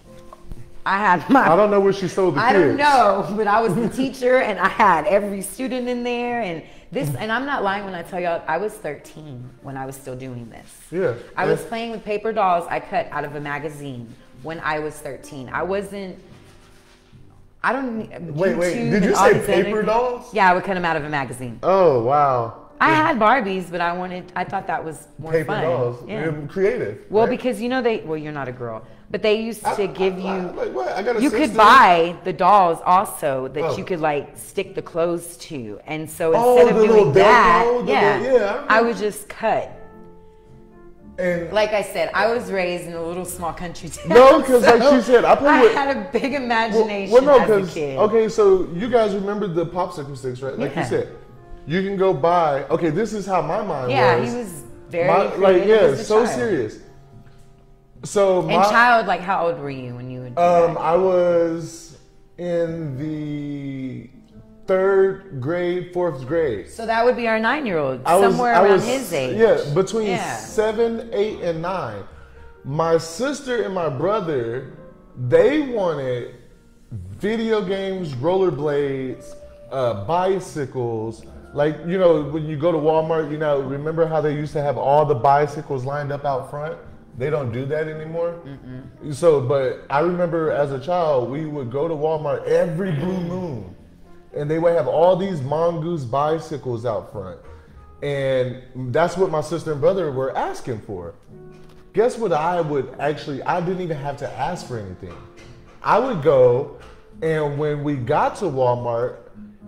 S1: I
S2: don't know where she sold the kids.
S1: I don't know, but I was the teacher, and I had every student in there, and I'm not lying when I tell y'all, I was 13 when I was still doing this.
S2: Yeah.
S1: I was playing with paper dolls I cut out of a magazine when I was 13.
S2: Wait, did you
S1: and all
S2: say
S1: these
S2: paper
S1: other-
S2: dolls?
S1: Yeah, I would cut them out of a magazine.
S2: Oh, wow.
S1: I had Barbies, but I thought that was more
S2: Paper
S1: fun.
S2: dolls.
S1: Yeah.
S2: Creative.
S1: Well,
S2: right?
S1: because you're not a girl, but they used to give you.
S2: Like what? I got a
S1: You could
S2: sister.
S1: buy the dolls also that
S2: Oh.
S1: you could stick the clothes to, and so
S2: Oh,
S1: instead
S2: the
S1: of
S2: little
S1: doing that,
S2: Velcro,
S1: I would just cut.
S2: And
S1: Like I said, I was raised in a little small country town.
S2: no, because like she said, I play with.
S1: had a big imagination
S2: Well, no,
S1: as a
S2: because
S1: kid.
S2: okay, so you guys remember the popsicle sticks, right? Like
S1: Yeah.
S2: you said, you can go buy. Okay, this is how my mind
S1: Yeah,
S2: was.
S1: he was very
S2: so
S1: creative as a child.
S2: serious. So
S1: And child, how old were you when you would do that?
S2: I was in the 3rd grade, 4th grade.
S1: So that would be our 9-year-old,
S2: I
S1: somewhere around his age.
S2: Yeah, between
S1: Yeah.
S2: 7, 8, and 9. My sister and my brother, they wanted video games, rollerblades, bicycles. Like, when you go to Walmart, remember how they used to have all the bicycles lined up out front? They don't do that anymore. So, but I remember as a child, we would go to Walmart every blue moon, and they would have all these mongoose bicycles out front. And that's what my sister and brother were asking for. Guess what I didn't even have to ask for anything. I would go, and when we got to Walmart,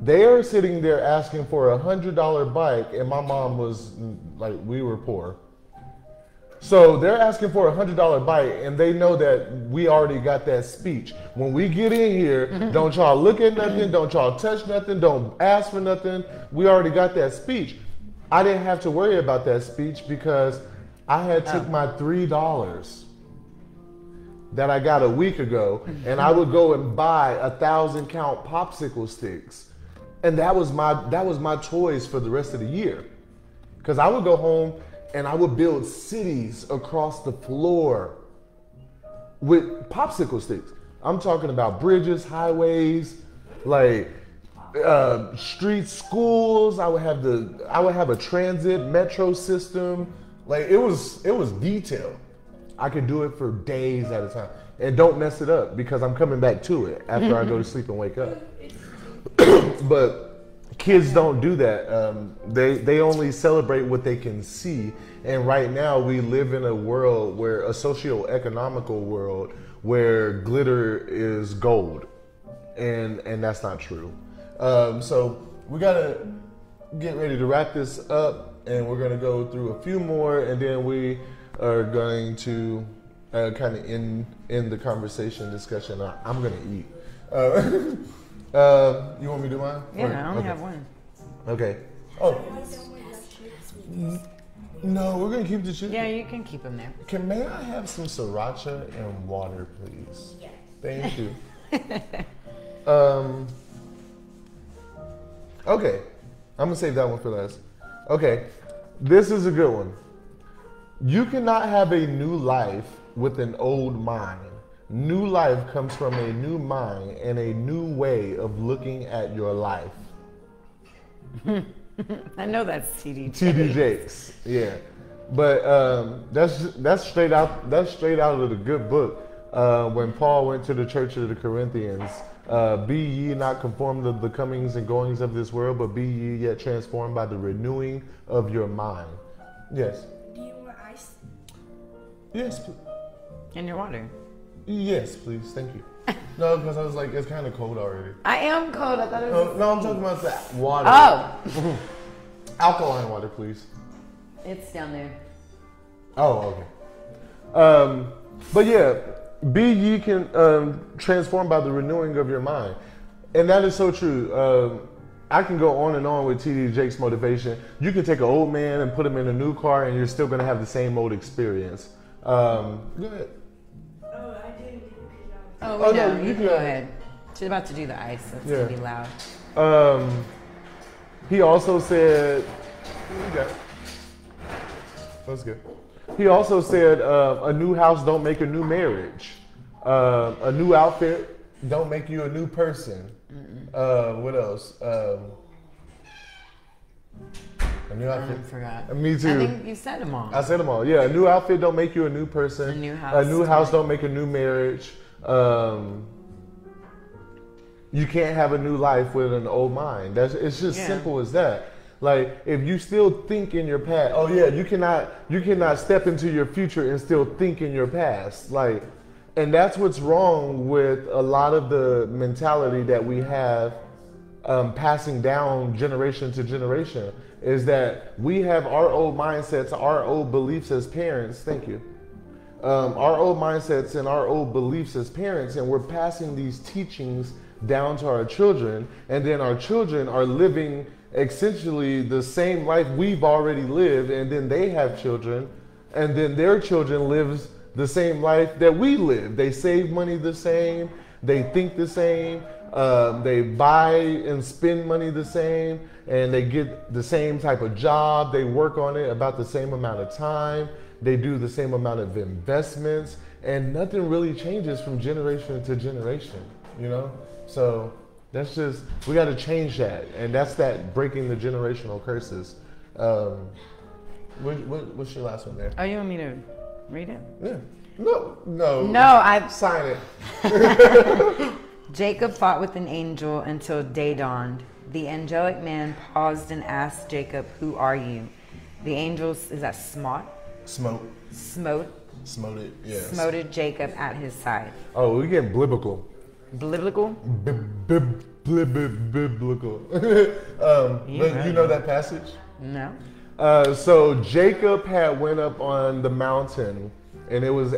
S2: they are sitting there asking for $100 bike, and my mom was like, we were poor. So they're asking for $100 bite, and they know that we already got that speech. When we get in here, don't y'all look at nothing, don't y'all touch nothing, don't ask for nothing. We already got that speech. I didn't have to worry about that speech because I had took my $3 that I got a week ago, and I would go and buy 1,000 count popsicle sticks, and that was my toys for the rest of the year, because I would go home and I would build cities across the floor with popsicle sticks. I'm talking about bridges, highways, like streets, schools. I would have a transit metro system. Like it was detailed. I could do it for days at a time, and don't mess it up because I'm coming back to it after I go to sleep and wake up. But kids don't do that. They only celebrate what they can see. And right now we live in a world where a socio-economical world where glitter is gold, and that's not true. So we gotta get ready to wrap this up, and we're gonna go through a few more, and then we are going to kind of end the conversation discussion. I'm gonna eat. You want me to do mine?
S1: Yeah, I only have one.
S2: Okay. Oh. No, we're gonna keep the chips.
S1: Yeah, you can keep them there.
S2: May I have some sriracha and water, please?
S3: Yes.
S2: Thank you. Okay, I'm gonna save that one for last. Okay, this is a good one. You cannot have a new life with an old mind. New life comes from a new mind and a new way of looking at your life.
S1: I know that's TD
S2: Jakes, yeah. But that's straight out of the good book. When Paul went to the church of the Corinthians, be ye not conformed to the comings and goings of this world, but be ye yet transformed by the renewing of your mind. Yes.
S3: Do you want ice?
S2: Yes, please.
S1: in your water.
S2: Yes, please. Thank you. No, because I was like, it's kind of cold already.
S1: I am cold. I thought it was.
S2: No, I'm talking about the water.
S1: Oh.
S2: Alkaline water, please.
S1: It's down there.
S2: Oh, okay. But yeah, be ye transformed by the renewing of your mind. And that is so true. I can go on and on with TD Jake's motivation. You can take an old man and put him in a new car and you're still going to have the same old experience. Go ahead.
S3: Oh, I didn't.
S1: Oh,
S2: no,
S1: no, you can go ahead. She's about to do the ice, so it's going to be loud.
S2: He also said, what we got? That's good. He also said, a new house don't make a new marriage. A new outfit don't make you a new person. What else? A new outfit.
S1: I forgot.
S2: Me too.
S1: I think you said them all.
S2: I said them all. Yeah, a new outfit don't make you a new person.
S1: A new
S2: house don't make a new marriage. You can't have a new life with an old mind. It's just simple as that. Like, if you still think in your past, oh yeah, you cannot step into your future and still think in your past. Like, and that's what's wrong with a lot of the mentality that we have passing down generation to generation, is that we have our old mindsets, our old beliefs as parents. Thank you. Our old mindsets and our old beliefs as parents, and we're passing these teachings down to our children, and then our children are living essentially the same life we've already lived, and then they have children, and then their children lives the same life that we live. They save money the same, they think the same, they buy and spend money the same, and they get the same type of job, they work on it about the same amount of time, they do the same amount of investments, and nothing really changes from generation to generation, you know? So that's just, we got to change that, and that's that breaking the generational curses. What's your last one there?
S1: Oh, you want me to read it?
S2: Yeah. No.
S1: I
S2: sign it.
S1: Jacob fought with an angel until day dawned. The angelic man paused and asked Jacob, "Who are you?" The angel, is that smote? Smote
S2: it, yes.
S1: Smoted Jacob at his side.
S2: Oh, we get biblical.
S1: Biblical?
S2: Biblical. But you know that passage?
S1: No.
S2: So Jacob had went up on the mountain, and it was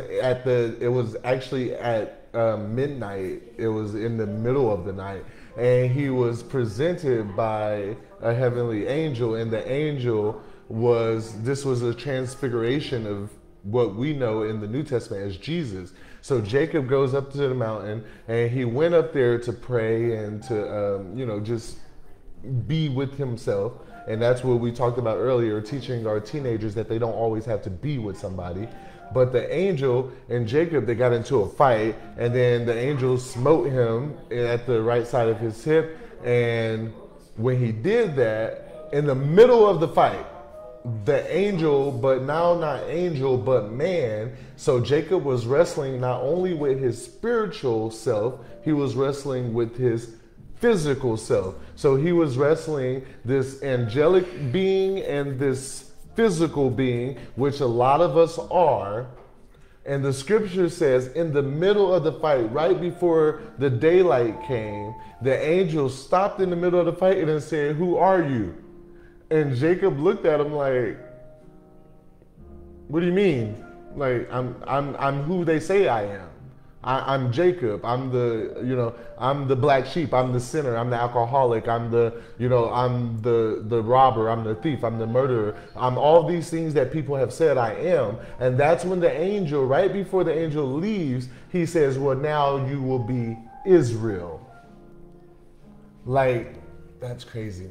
S2: actually at midnight. It was in the middle of the night, and he was presented by a heavenly angel, and the angel this was a transfiguration of what we know in the New Testament as Jesus. So Jacob goes up to the mountain, and he went up there to pray and to just be with himself. And that's what we talked about earlier, teaching our teenagers that they don't always have to be with somebody. But the angel and Jacob, they got into a fight, and then the angel smote him at the right side of his hip. And when he did that, in the middle of the fight, the angel, but now not angel, but man. So Jacob was wrestling not only with his spiritual self, he was wrestling with his physical self. So he was wrestling this angelic being and this physical being, which a lot of us are. And the scripture says in the middle of the fight, right before the daylight came, the angel stopped in the middle of the fight and then said, "Who are you?" And Jacob looked at him like, "What do you mean? Like, I'm who they say I am. I'm Jacob. I'm the black sheep. I'm the sinner. I'm the alcoholic. I'm the robber. I'm the thief. I'm the murderer. I'm all these things that people have said I am." And that's when the angel, right before the angel leaves, he says, "Well, now you will be Israel." Like, that's crazy.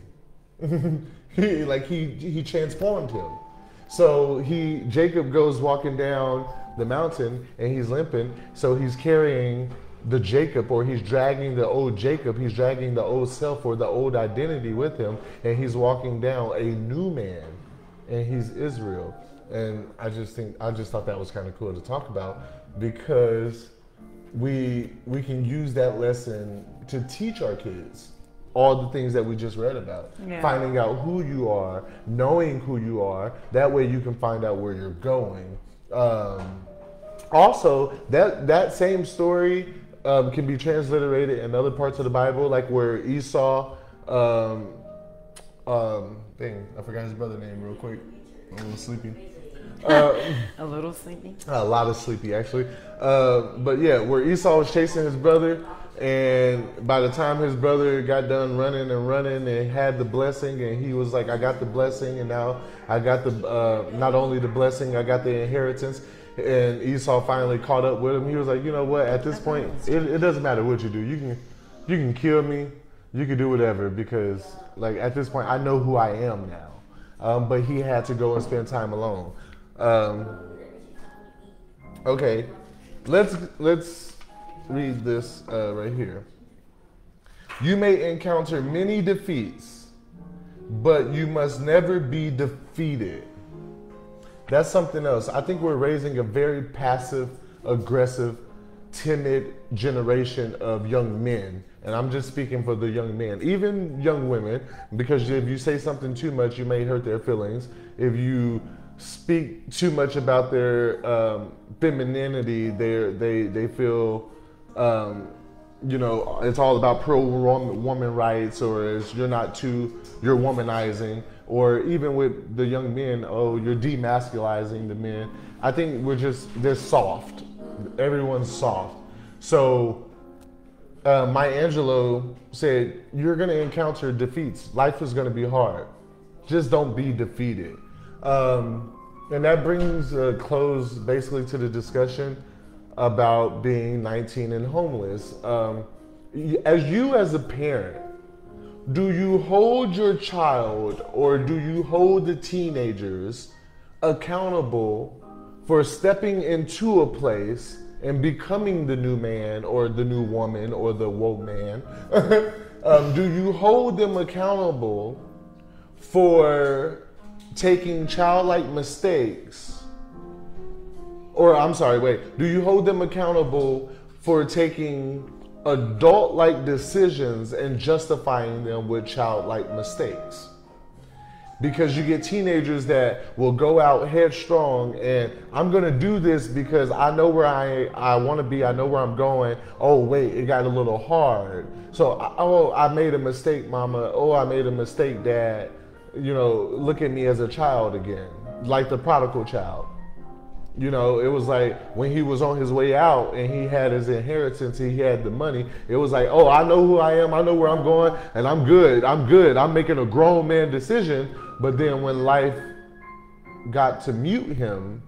S2: He transformed him. So Jacob goes walking down the mountain and he's limping. So he's carrying the Jacob, or he's dragging the old Jacob. He's dragging the old self or the old identity with him, and he's walking down a new man, and he's Israel. And I just thought that was kind of cool to talk about, because we can use that lesson to teach our kids all the things that we just read about. Yeah. Finding out who you are, knowing who you are, that way you can find out where you're going. Also, that same story can be transliterated in other parts of the Bible, like where Esau, I forgot his brother name real quick. I'm a little sleepy.
S1: A little sleepy?
S2: A lot of sleepy, actually. But yeah, where Esau was chasing his brother, and by the time his brother got done running and had the blessing, and he was like, "I got the blessing, and now I got not only the blessing, I got the inheritance." And Esau finally caught up with him. He was like, "You know what? At this point, it doesn't matter what you do. You can kill me. You can do whatever, because like at this point, I know who I am now." But he had to go and spend time alone. Okay, let's read this right here. "You may encounter many defeats, but you must never be defeated." That's something else. I think we're raising a very passive, aggressive, timid generation of young men. And I'm just speaking for the young men, even young women, because if you say something too much, you may hurt their feelings. If you speak too much about their femininity, they feel, it's all about pro-woman rights, or you're womanizing. Or even with the young men, you're demasculizing the men. I think they're soft. Everyone's soft. So Maya Angelou said, "You're gonna encounter defeats. Life is gonna be hard. Just don't be defeated." And that brings a close basically to the discussion about being 19 and homeless. As a parent, do you hold your child, or do you hold the teenagers accountable for stepping into a place and becoming the new man or the new woman or the woke man? Do you hold them accountable for taking childlike mistakes? Do you hold them accountable for taking adult-like decisions and justifying them with childlike mistakes? Because you get teenagers that will go out headstrong and, "I'm gonna do this because I know where I wanna be, I know where I'm going. Oh wait, it got a little hard. So, I made a mistake, mama. Oh, I made a mistake, dad. look at me as a child again, like the prodigal child. It was like when he was on his way out and he had his inheritance, he had the money. It was like, oh, I know who I am, I know where I'm going, and I'm good. I'm making a grown man decision. But then when life got to mute him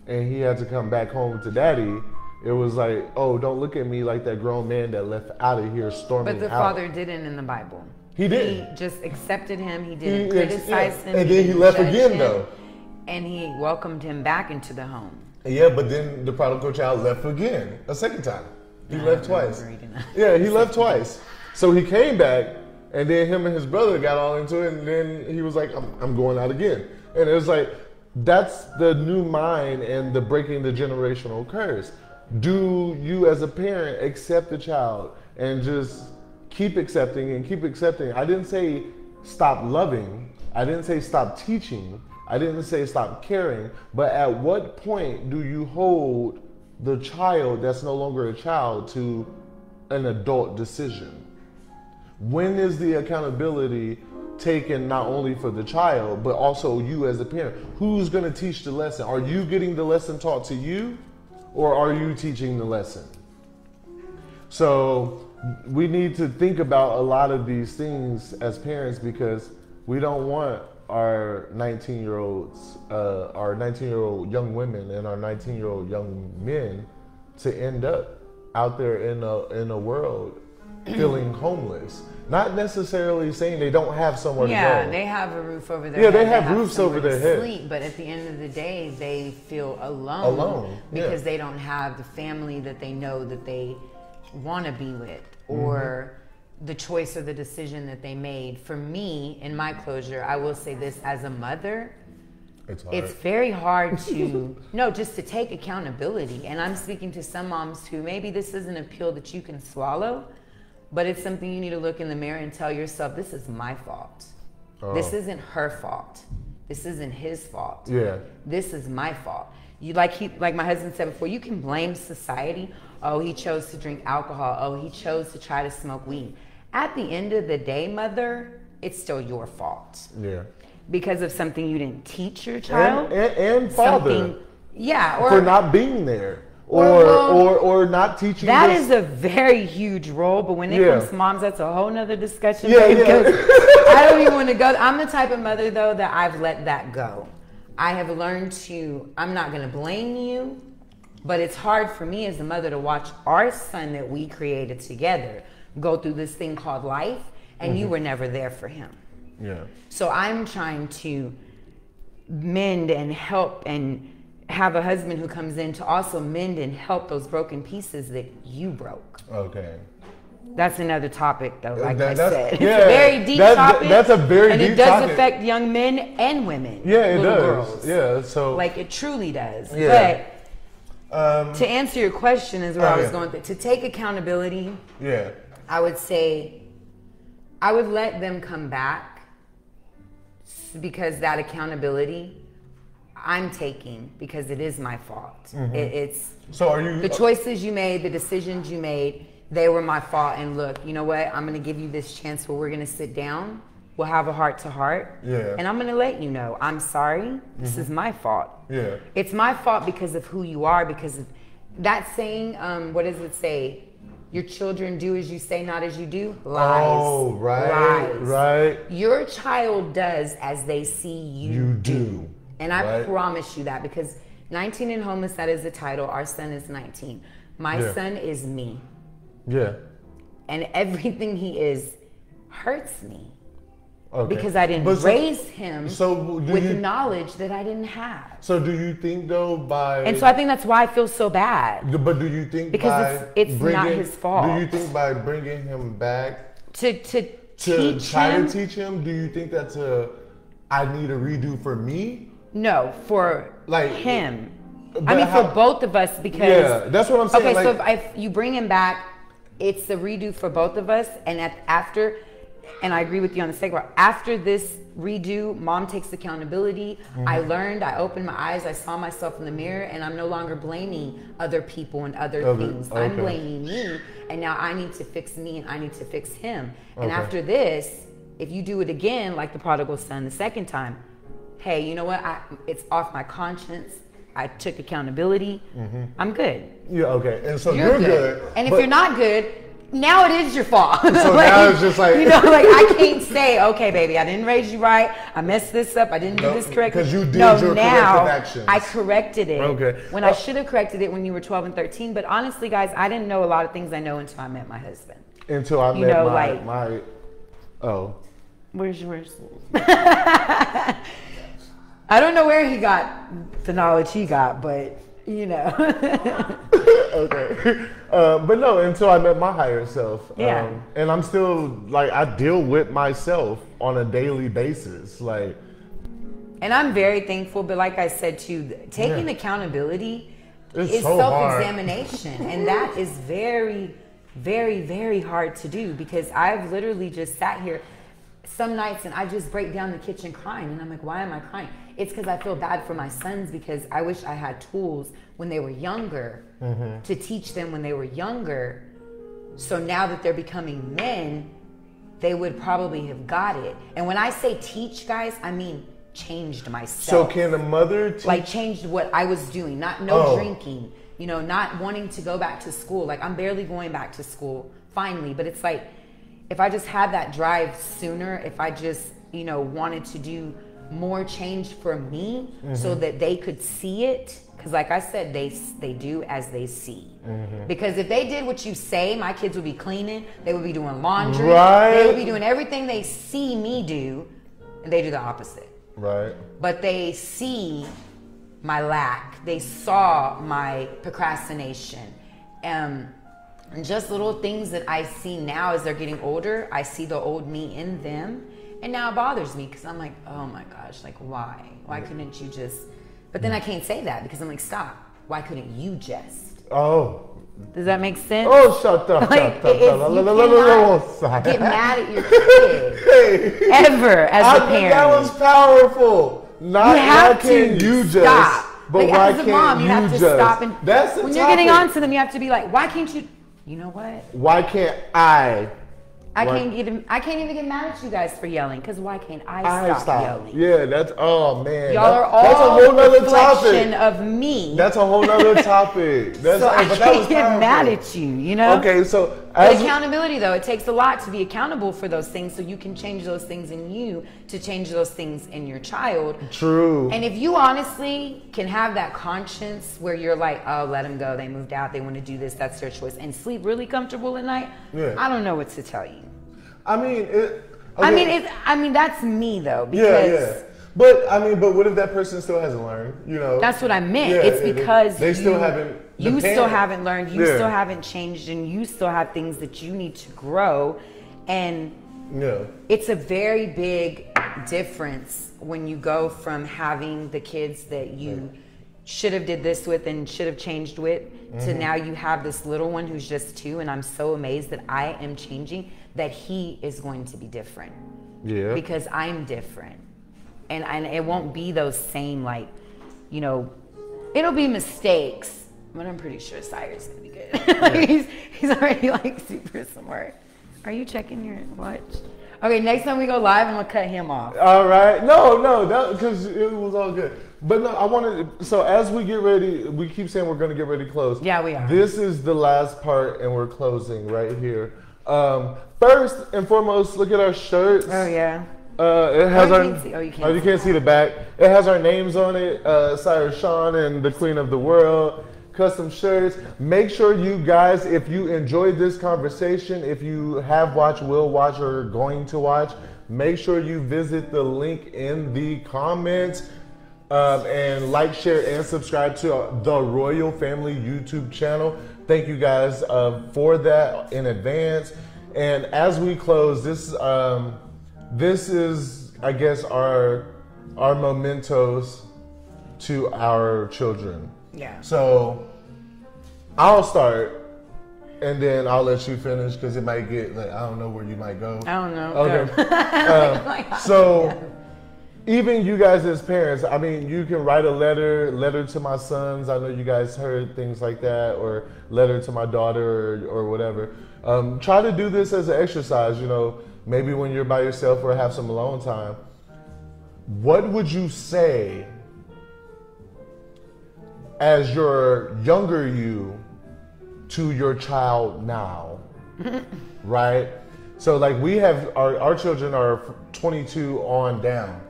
S2: and he had to come back home to daddy, it was like, oh, don't look at me like that grown man that left out of here storming out.
S1: But the father didn't in the Bible.
S2: He didn't.
S1: He just accepted him. He didn't criticize him.
S2: And then he left again, though.
S1: And he welcomed him back into the home.
S2: Yeah, but then the prodigal child left again a second time. He left twice. Yeah, he left twice. So he came back, and then him and his brother got all into it, and then he was like, I'm going out again. And it was like, that's the new mind and the breaking the generational curse. Do you as a parent accept the child and just keep accepting and keep accepting? I didn't say stop loving. I didn't say stop teaching. I didn't say stop caring. But at what point do you hold the child that's no longer a child to an adult decision? When is the accountability taken not only for the child, but also you as a parent? Who's going to teach the lesson? Are you getting the lesson taught to you, or are you teaching the lesson? So we need to think about a lot of these things as parents, because we don't want our 19-year-olds, our 19-year-old young women and our 19-year-old young men to end up out there in a world feeling homeless. Not necessarily saying they don't have somewhere to go.
S1: Yeah, they have a roof over their
S2: head.
S1: Yeah,
S2: they have roofs over their head.
S1: Sleep, but at the end of the day, they feel alone. Because they don't have the family that they know that they want to be with, or the choice or the decision that they made. For me, in my closure, I will say this as a mother, it's very hard to, just to take accountability. And I'm speaking to some moms who maybe this isn't a pill that you can swallow, but it's something you need to look in the mirror and tell yourself, this is my fault. Oh. This isn't her fault. This isn't his fault.
S2: Yeah.
S1: This is my fault. You like my husband said before, you can blame society. Oh, he chose to drink alcohol. Oh, he chose to try to smoke weed. At the end of the day, mother, it's still your fault.
S2: Yeah.
S1: Because of something you didn't teach your child.
S2: And father.
S1: Or
S2: for not being there. Or not teaching.
S1: That is a very huge role, but when it comes to moms, that's a whole nother discussion.
S2: Yeah.
S1: I don't even want to go. I'm the type of mother, though, that I've let that go. I have learned I'm not going to blame you, but it's hard for me as a mother to watch our son that we created together go through this thing called life, and you were never there for him.
S2: Yeah.
S1: So I'm trying to mend and help and have a husband who comes in to also mend and help those broken pieces that you broke.
S2: Okay.
S1: That's another topic, though, like I said. It's
S2: a
S1: very deep topic.
S2: That's a very deep topic.
S1: And it does affect young men and women.
S2: Yeah, it does.
S1: Girls.
S2: Yeah, so.
S1: Like, it truly does.
S2: Yeah.
S1: But to answer your question is where I was going. To take accountability, I would say I would let them come back, because that accountability I'm taking, because it is my fault. It's
S2: so are you
S1: the choices you made, the decisions you made, they were my fault. And look, you know what? I'm going to give you this chance where we're going to sit down. We'll have a heart to heart.
S2: Yeah.
S1: And I'm going to let you know, I'm sorry. This is my fault.
S2: Yeah.
S1: It's my fault because of who you are, because of that saying, what does it say? Your children do as you say, not as you do. Lies.
S2: Oh, right.
S1: Lies.
S2: Right.
S1: Your child does as they see you do. And I promise you that, because 19 and Homeless, that is the title. Our son is 19. My son is me.
S2: Yeah.
S1: And everything he is hurts me.
S2: Okay.
S1: Because I didn't raise him with knowledge that I didn't have.
S2: So do you think, though,
S1: And so I think that's why I feel so bad.
S2: But do you think
S1: because it's not his fault.
S2: Do you think by bringing him back
S1: to
S2: try to teach him, do you think that's I need a redo for me?
S1: No, for him. I mean, for both of us, because...
S2: Yeah, that's what I'm saying.
S1: Okay, so if you bring him back, it's a redo for both of us. And after, and I agree with you on the second part, after this redo, mom takes accountability. I learned, I opened my eyes, I saw myself in the mirror, and I'm no longer blaming other people and other things. I'm blaming me, and now I need to fix me and I need to fix him. And after this, if you do it again, like the prodigal son the second time, hey, you know what? It's off my conscience. I took accountability. I'm good.
S2: Yeah, okay. And so you're good.
S1: And if you're not good, now it is your fault.
S2: So now it's just like,
S1: you know, like I can't say, okay, baby, I didn't raise you right. I messed this up. I didn't do this correctly.
S2: Because you did your corrective actions.
S1: I corrected it.
S2: Okay.
S1: When I should have corrected it when you were 12 and 13. But honestly, guys, I didn't know a lot of things I know until I met my husband.
S2: Until I met my
S1: Where's yours? I don't know where he got the knowledge he got, but you know.
S2: Okay. But no, until I met my higher self.
S1: Yeah.
S2: And I'm still, like, I deal with myself on a daily basis. Like.
S1: And I'm very thankful, but like I said too, taking accountability is
S2: so
S1: self-examination. And that is very, very, very hard to do, because I've literally just sat here some nights and I just break down the kitchen crying, and I'm like, why am I crying? It's because I feel bad for my sons, because I wish I had tools when they were younger to teach them when they were younger. So now that they're becoming men, they would probably have got it. And when I say teach, guys, I mean changed myself.
S2: So can a mother teach?
S1: Like changed what I was doing, not drinking, you know, not wanting to go back to school. Like I'm barely going back to school finally, but it's like, if I just had that drive sooner, if I just, you know, wanted to do more change for me so that they could see it. Because like I said, they do as they see. Because if they did what you say, my kids would be cleaning, they would be doing laundry, they would be doing everything they see me do, and they do the opposite.
S2: Right.
S1: But they see my lack. They saw my procrastination. And just little things that I see now as they're getting older, I see the old me in them. And now it bothers me, because I'm like, oh my gosh, like why? Why couldn't you just, but then I can't say that, because I'm like, stop. Why couldn't you just?
S2: Oh.
S1: Does that make sense?
S2: Oh, shut up.
S1: Like, you cannot get mad at your kid ever as a parent.
S2: That was powerful. Not why can't you just?
S1: Stop.
S2: But
S1: like,
S2: why
S1: as a
S2: can't
S1: mom, you
S2: you
S1: have to
S2: just?
S1: stop. And
S2: that's the
S1: when
S2: topic.
S1: you're getting on to them, you have to be like, why can't you? You know what?
S2: Why can't I?
S1: I can't even get mad at you guys for yelling, because why can't I stop yelling?
S2: Yeah, that's, oh man.
S1: Y'all are all
S2: that's a whole nother
S1: reflection
S2: topic
S1: of me.
S2: That's a whole nother topic. That's,
S1: so I
S2: but
S1: can't get mad at you, you know?
S2: Okay, so
S1: but accountability, though, it takes a lot to be accountable for those things, so you can change those things in you to change those things in your child.
S2: True.
S1: And if you honestly can have that conscience where you're like, oh, let them go, they moved out, they want to do this, that's their choice, and sleep really comfortable at night, I don't know what to tell you.
S2: I mean,
S1: I mean, that's me though. Because
S2: But what if that person still hasn't learned? You know,
S1: that's what I meant.
S2: Yeah,
S1: it's because
S2: they still haven't.
S1: You still haven't learned. You still haven't changed, and you still have things that you need to grow. And it's a very big difference when you go from having the kids that you should have did this with and should have changed with to now you have this little one who's just 2, and I'm so amazed that I am changing, that he is going to be different. Yeah. Because I'm different. And it won't be those same, like, you know, it'll be mistakes, but I'm pretty sure Sire's gonna be good. Like, he's already like super smart. Are you checking your watch? Okay, next time we go live, I'm gonna cut him off.
S2: All right. No, because it was all good. But no, I wanted, so as we get ready, we keep saying we're gonna get ready to close.
S1: Yeah, we are.
S2: This is the last part, and we're closing right here. First and foremost, look at our shirts.
S1: Oh yeah.
S2: It has
S1: you
S2: can't see the back. It has our names on it. Cyrus Sean and the Queen of the World. Custom shirts. Make sure you guys, if you enjoyed this conversation, if you have watched, will watch, or are going to watch, make sure you visit the link in the comments and like, share, and subscribe to the Royal Family YouTube channel. Thank you guys for that in advance. And as we close, this is, I guess, our mementos to our children.
S1: Yeah.
S2: So I'll start, and then I'll let you finish, because it might get, like, I don't know where you might go.
S1: I don't know.
S2: Okay. So even you guys as parents, I mean, you can write a letter to my sons. I know you guys heard things like that, or letter to my daughter, or whatever. Try to do this as an exercise, you know, maybe when you're by yourself or have some alone time. What would you say as your younger you to your child now? Right? So like we have, our children are 22 on down.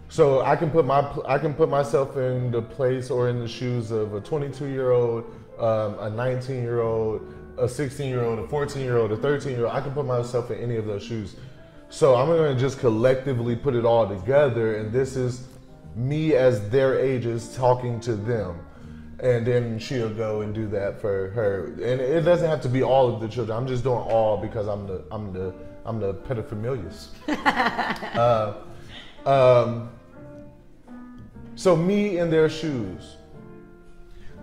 S2: So I can put myself in the place or in the shoes of a 22-year-old, a 19-year-old, a 16-year-old, a 14-year-old, a 13-year-old. I can put myself in any of those shoes. So I'm going to just collectively put it all together, and this is me as their ages talking to them. And then she'll go and do that for her. And it doesn't have to be all of the children. I'm just doing all because I'm the pedophilia. So me in their shoes.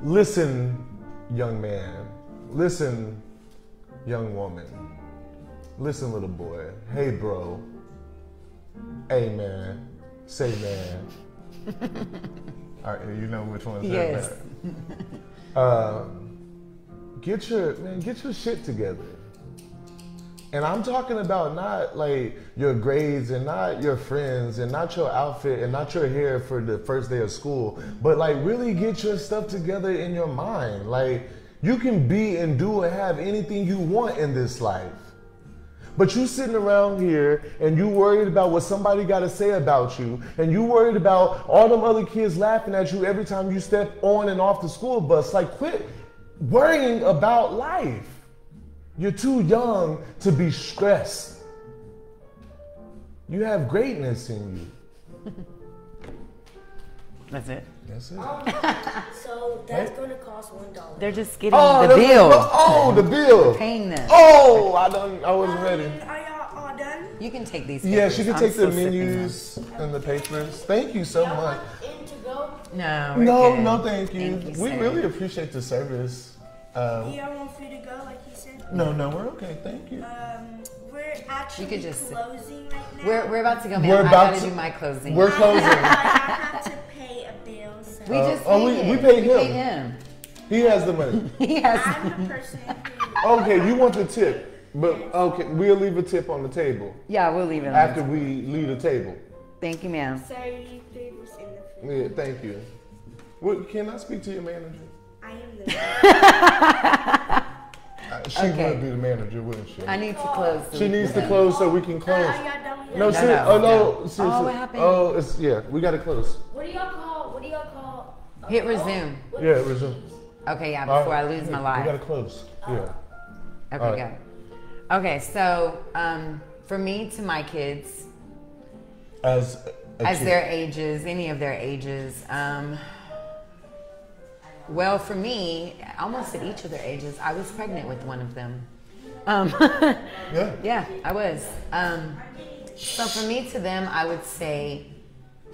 S2: Listen, young man. Listen, young woman. Listen, little boy. Hey, bro. Hey, man. Say, man. All right, you know which one is
S1: Yes.
S2: that. Get your shit together. And I'm talking about not like your grades and not your friends and not your outfit and not your hair for the first day of school, but like really get your stuff together in your mind. Like you can be and do and have anything you want in this life. But you sitting around here and you worried about what somebody got to say about you, and you worried about all them other kids laughing at you every time you step on and off the school bus. Like quit worrying about life. You're too young to be stressed. You have greatness in you.
S1: That's it.
S2: That's it.
S3: So that's going to cost $1.
S1: They're just getting the bill.
S2: The bill.
S1: Paying them.
S2: Oh, I wasn't ready.
S3: Are y'all all done?
S1: You can take these.
S2: Yeah,
S1: papers.
S2: she can
S1: I'm
S2: take the
S1: still sipping
S2: menus and the papers. Thank you so much.
S3: In to go?
S1: them. No, we're
S2: No,
S1: good.
S2: no, thank you.
S1: Thank you,
S2: We
S1: sir.
S2: really appreciate the service.
S3: Y'all want food to go, like you said?
S2: No, we're okay. Thank you.
S3: We're actually
S1: You could just sit.
S3: closing right now.
S1: We're about to go, man.
S2: We're
S1: I
S2: about
S1: gotta
S2: to-
S1: do my closing.
S2: We're closing.
S3: I have to pay a bill, so
S1: we just
S2: we paid him.
S1: paid him.
S2: He has the money.
S1: He has.
S3: I'm the person who...
S2: Okay, you want the tip, but okay, we'll leave a tip on the table
S1: Yeah, we'll leave it. on
S2: after
S1: this.
S2: we leave the table.
S1: Thank you, ma'am.
S3: 33 was in the food.
S2: Yeah, thank you. What, can I speak to your manager?
S3: I am the...
S2: She
S1: Okay.
S2: would be the manager, wouldn't she?
S1: I need to close. so
S2: She
S1: we
S2: needs
S1: can
S2: to
S1: go.
S2: close so we can close.
S3: Are y'all done with
S2: No,
S3: that?
S2: seriously.
S1: no,
S2: Oh no,
S1: no.
S2: seriously.
S1: Oh, what happened?
S2: Oh, it's we gotta close.
S3: What do y'all call?
S1: Hit resume.
S2: Yeah, resume.
S1: Okay, yeah.
S2: All
S1: Before
S2: right.
S1: I lose my
S2: We
S1: life.
S2: gotta close. Yeah.
S1: Okay,
S2: All right.
S1: go. Okay, so for me to my kids,
S2: As kid.
S1: their ages, any of their ages, well, for me, almost at each of their ages, I was pregnant with one of them.
S2: Yeah.
S1: Yeah, I was. So for me to them, I would say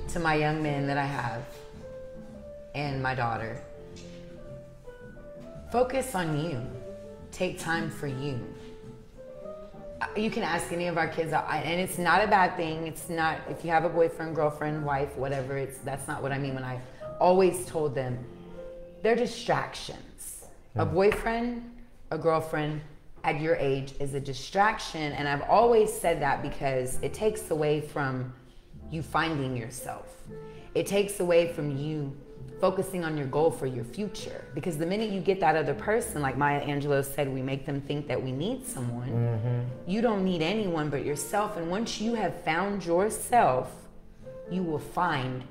S1: to my young men that I have and my daughter, focus on you. Take time for you. You can ask any of our kids, and it's not a bad thing. It's not, if you have a boyfriend, girlfriend, wife, whatever, that's not what I mean when I always told them, they're distractions. A boyfriend, a girlfriend at your age is a distraction, and I've always said that because it takes away from you finding yourself. It takes away from you focusing on your goal for your future. Because the minute you get that other person, like Maya Angelou said, we make them think that we need someone. You don't need anyone but yourself. And once you have found yourself, you will find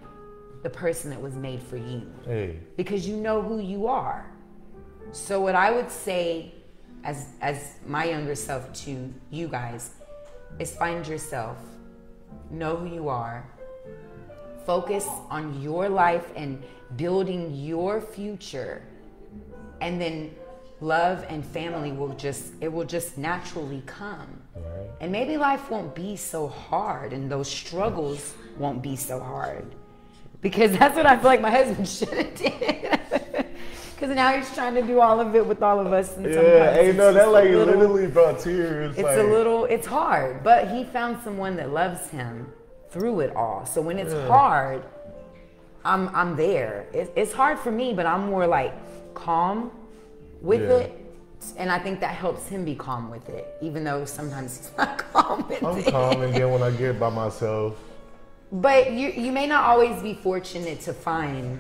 S1: the person that was made for you.
S2: Hey.
S1: Because you know who you are. So what I would say as my younger self to you guys is find yourself, know who you are, focus on your life and building your future, and then love and family will just naturally come.
S2: Right.
S1: And maybe life won't be so hard and those struggles won't be so hard, because that's what I feel like my husband should have did. Because now he's trying to do all of it with all of us. And
S2: Yeah,
S1: sometimes
S2: hey,
S1: it's
S2: no, that
S1: just
S2: like
S1: a little-
S2: literally brought tears.
S1: it's hard, but he found someone that loves him through it all. So when it's hard, I'm there. It's hard for me, but I'm more like calm with
S2: Yeah.
S1: it And I think that helps him be calm with it, even though sometimes he's not calm with it.
S2: I'm calm, and then when I get by myself.
S1: But you may not always be fortunate to find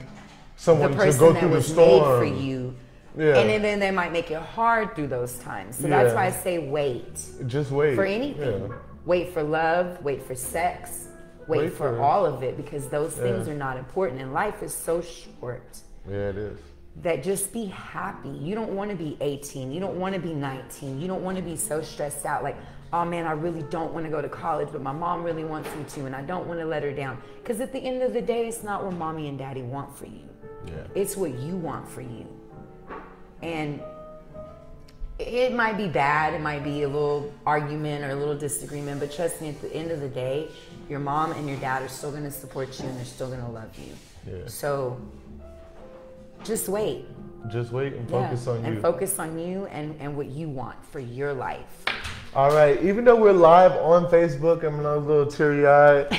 S2: Someone
S1: the
S2: to
S1: person
S2: go
S1: that
S2: through the
S1: was
S2: storm.
S1: made for you.
S2: Yeah.
S1: And then they might make it hard through those times. So that's
S2: Yeah.
S1: why I say wait.
S2: Just wait.
S1: For anything.
S2: Yeah.
S1: Wait for love, wait for sex, wait for all of it, because those things are not important. And life is so short.
S2: Yeah, it is.
S1: That just be happy. You don't want to be 18. You don't want to be 19. You don't want to be so stressed out like, oh man, I really don't want to go to college, but my mom really wants me to, and I don't want to let her down. Because at the end of the day, it's not what mommy and daddy want for you.
S2: Yeah.
S1: It's what you want for you. And it might be bad. It might be a little argument or a little disagreement, but trust me, at the end of the day, your mom and your dad are still going to support you and they're still going to love you.
S2: Yeah.
S1: So just wait.
S2: Just wait and focus on you.
S1: And focus on you and what you want for your life.
S2: All right. Even though we're live on Facebook, I'm a little teary-eyed.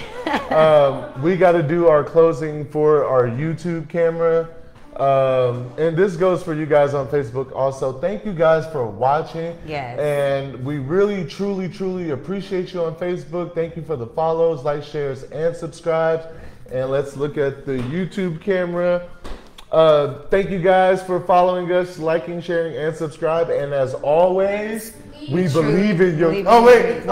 S2: We got to do our closing for our YouTube camera. And this goes for you guys on Facebook also. Thank you guys for watching.
S1: Yes.
S2: And we really, truly, truly appreciate you on Facebook. Thank you for the follows, likes, shares, and subscribes. And let's look at the YouTube camera. Thank you guys for following us, liking, sharing, and subscribe. And as always, we believe in your. Oh wait!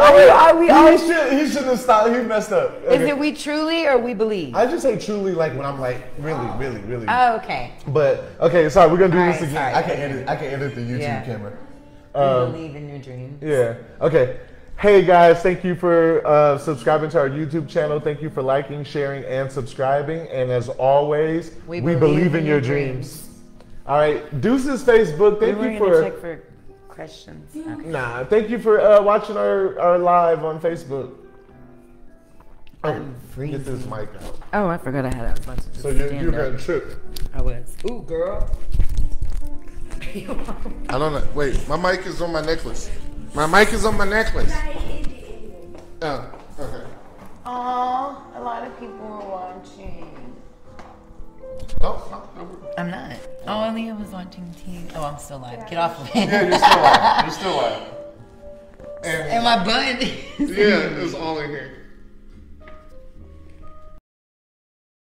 S2: He shouldn't have stopped. He messed up. Okay.
S1: Is it we truly or we believe?
S2: I just say truly, like when I'm like really.
S1: Oh, okay.
S2: But okay, sorry, we're gonna do this again.
S1: Sorry.
S2: I can edit the YouTube camera.
S1: We believe in your dreams.
S2: Yeah. Okay. Hey guys, thank you for subscribing to our YouTube channel. Thank you for liking, sharing, and subscribing. And as always, we believe in your dreams. All right, Deuces Facebook. Thank you for.
S1: Check for questions. Okay.
S2: Nah, thank you for watching our live on Facebook.
S1: I'm freezing.
S2: Get this mic out.
S1: Oh, I forgot I had it. I was about to just
S2: So you're
S1: stand
S2: gonna
S1: up.
S2: trip.
S1: I was. Ooh, girl.
S2: I don't know. Wait, my mic is on my necklace. My mic is on my necklace. Oh, okay.
S1: Aw, a lot of people are watching.
S2: No.
S1: I'm not. Oh, Leah was watching TV. Oh, I'm still live. Get off of it.
S2: Yeah, you're still live. You're still live.
S1: And my butt.
S2: Yeah, it's all in here.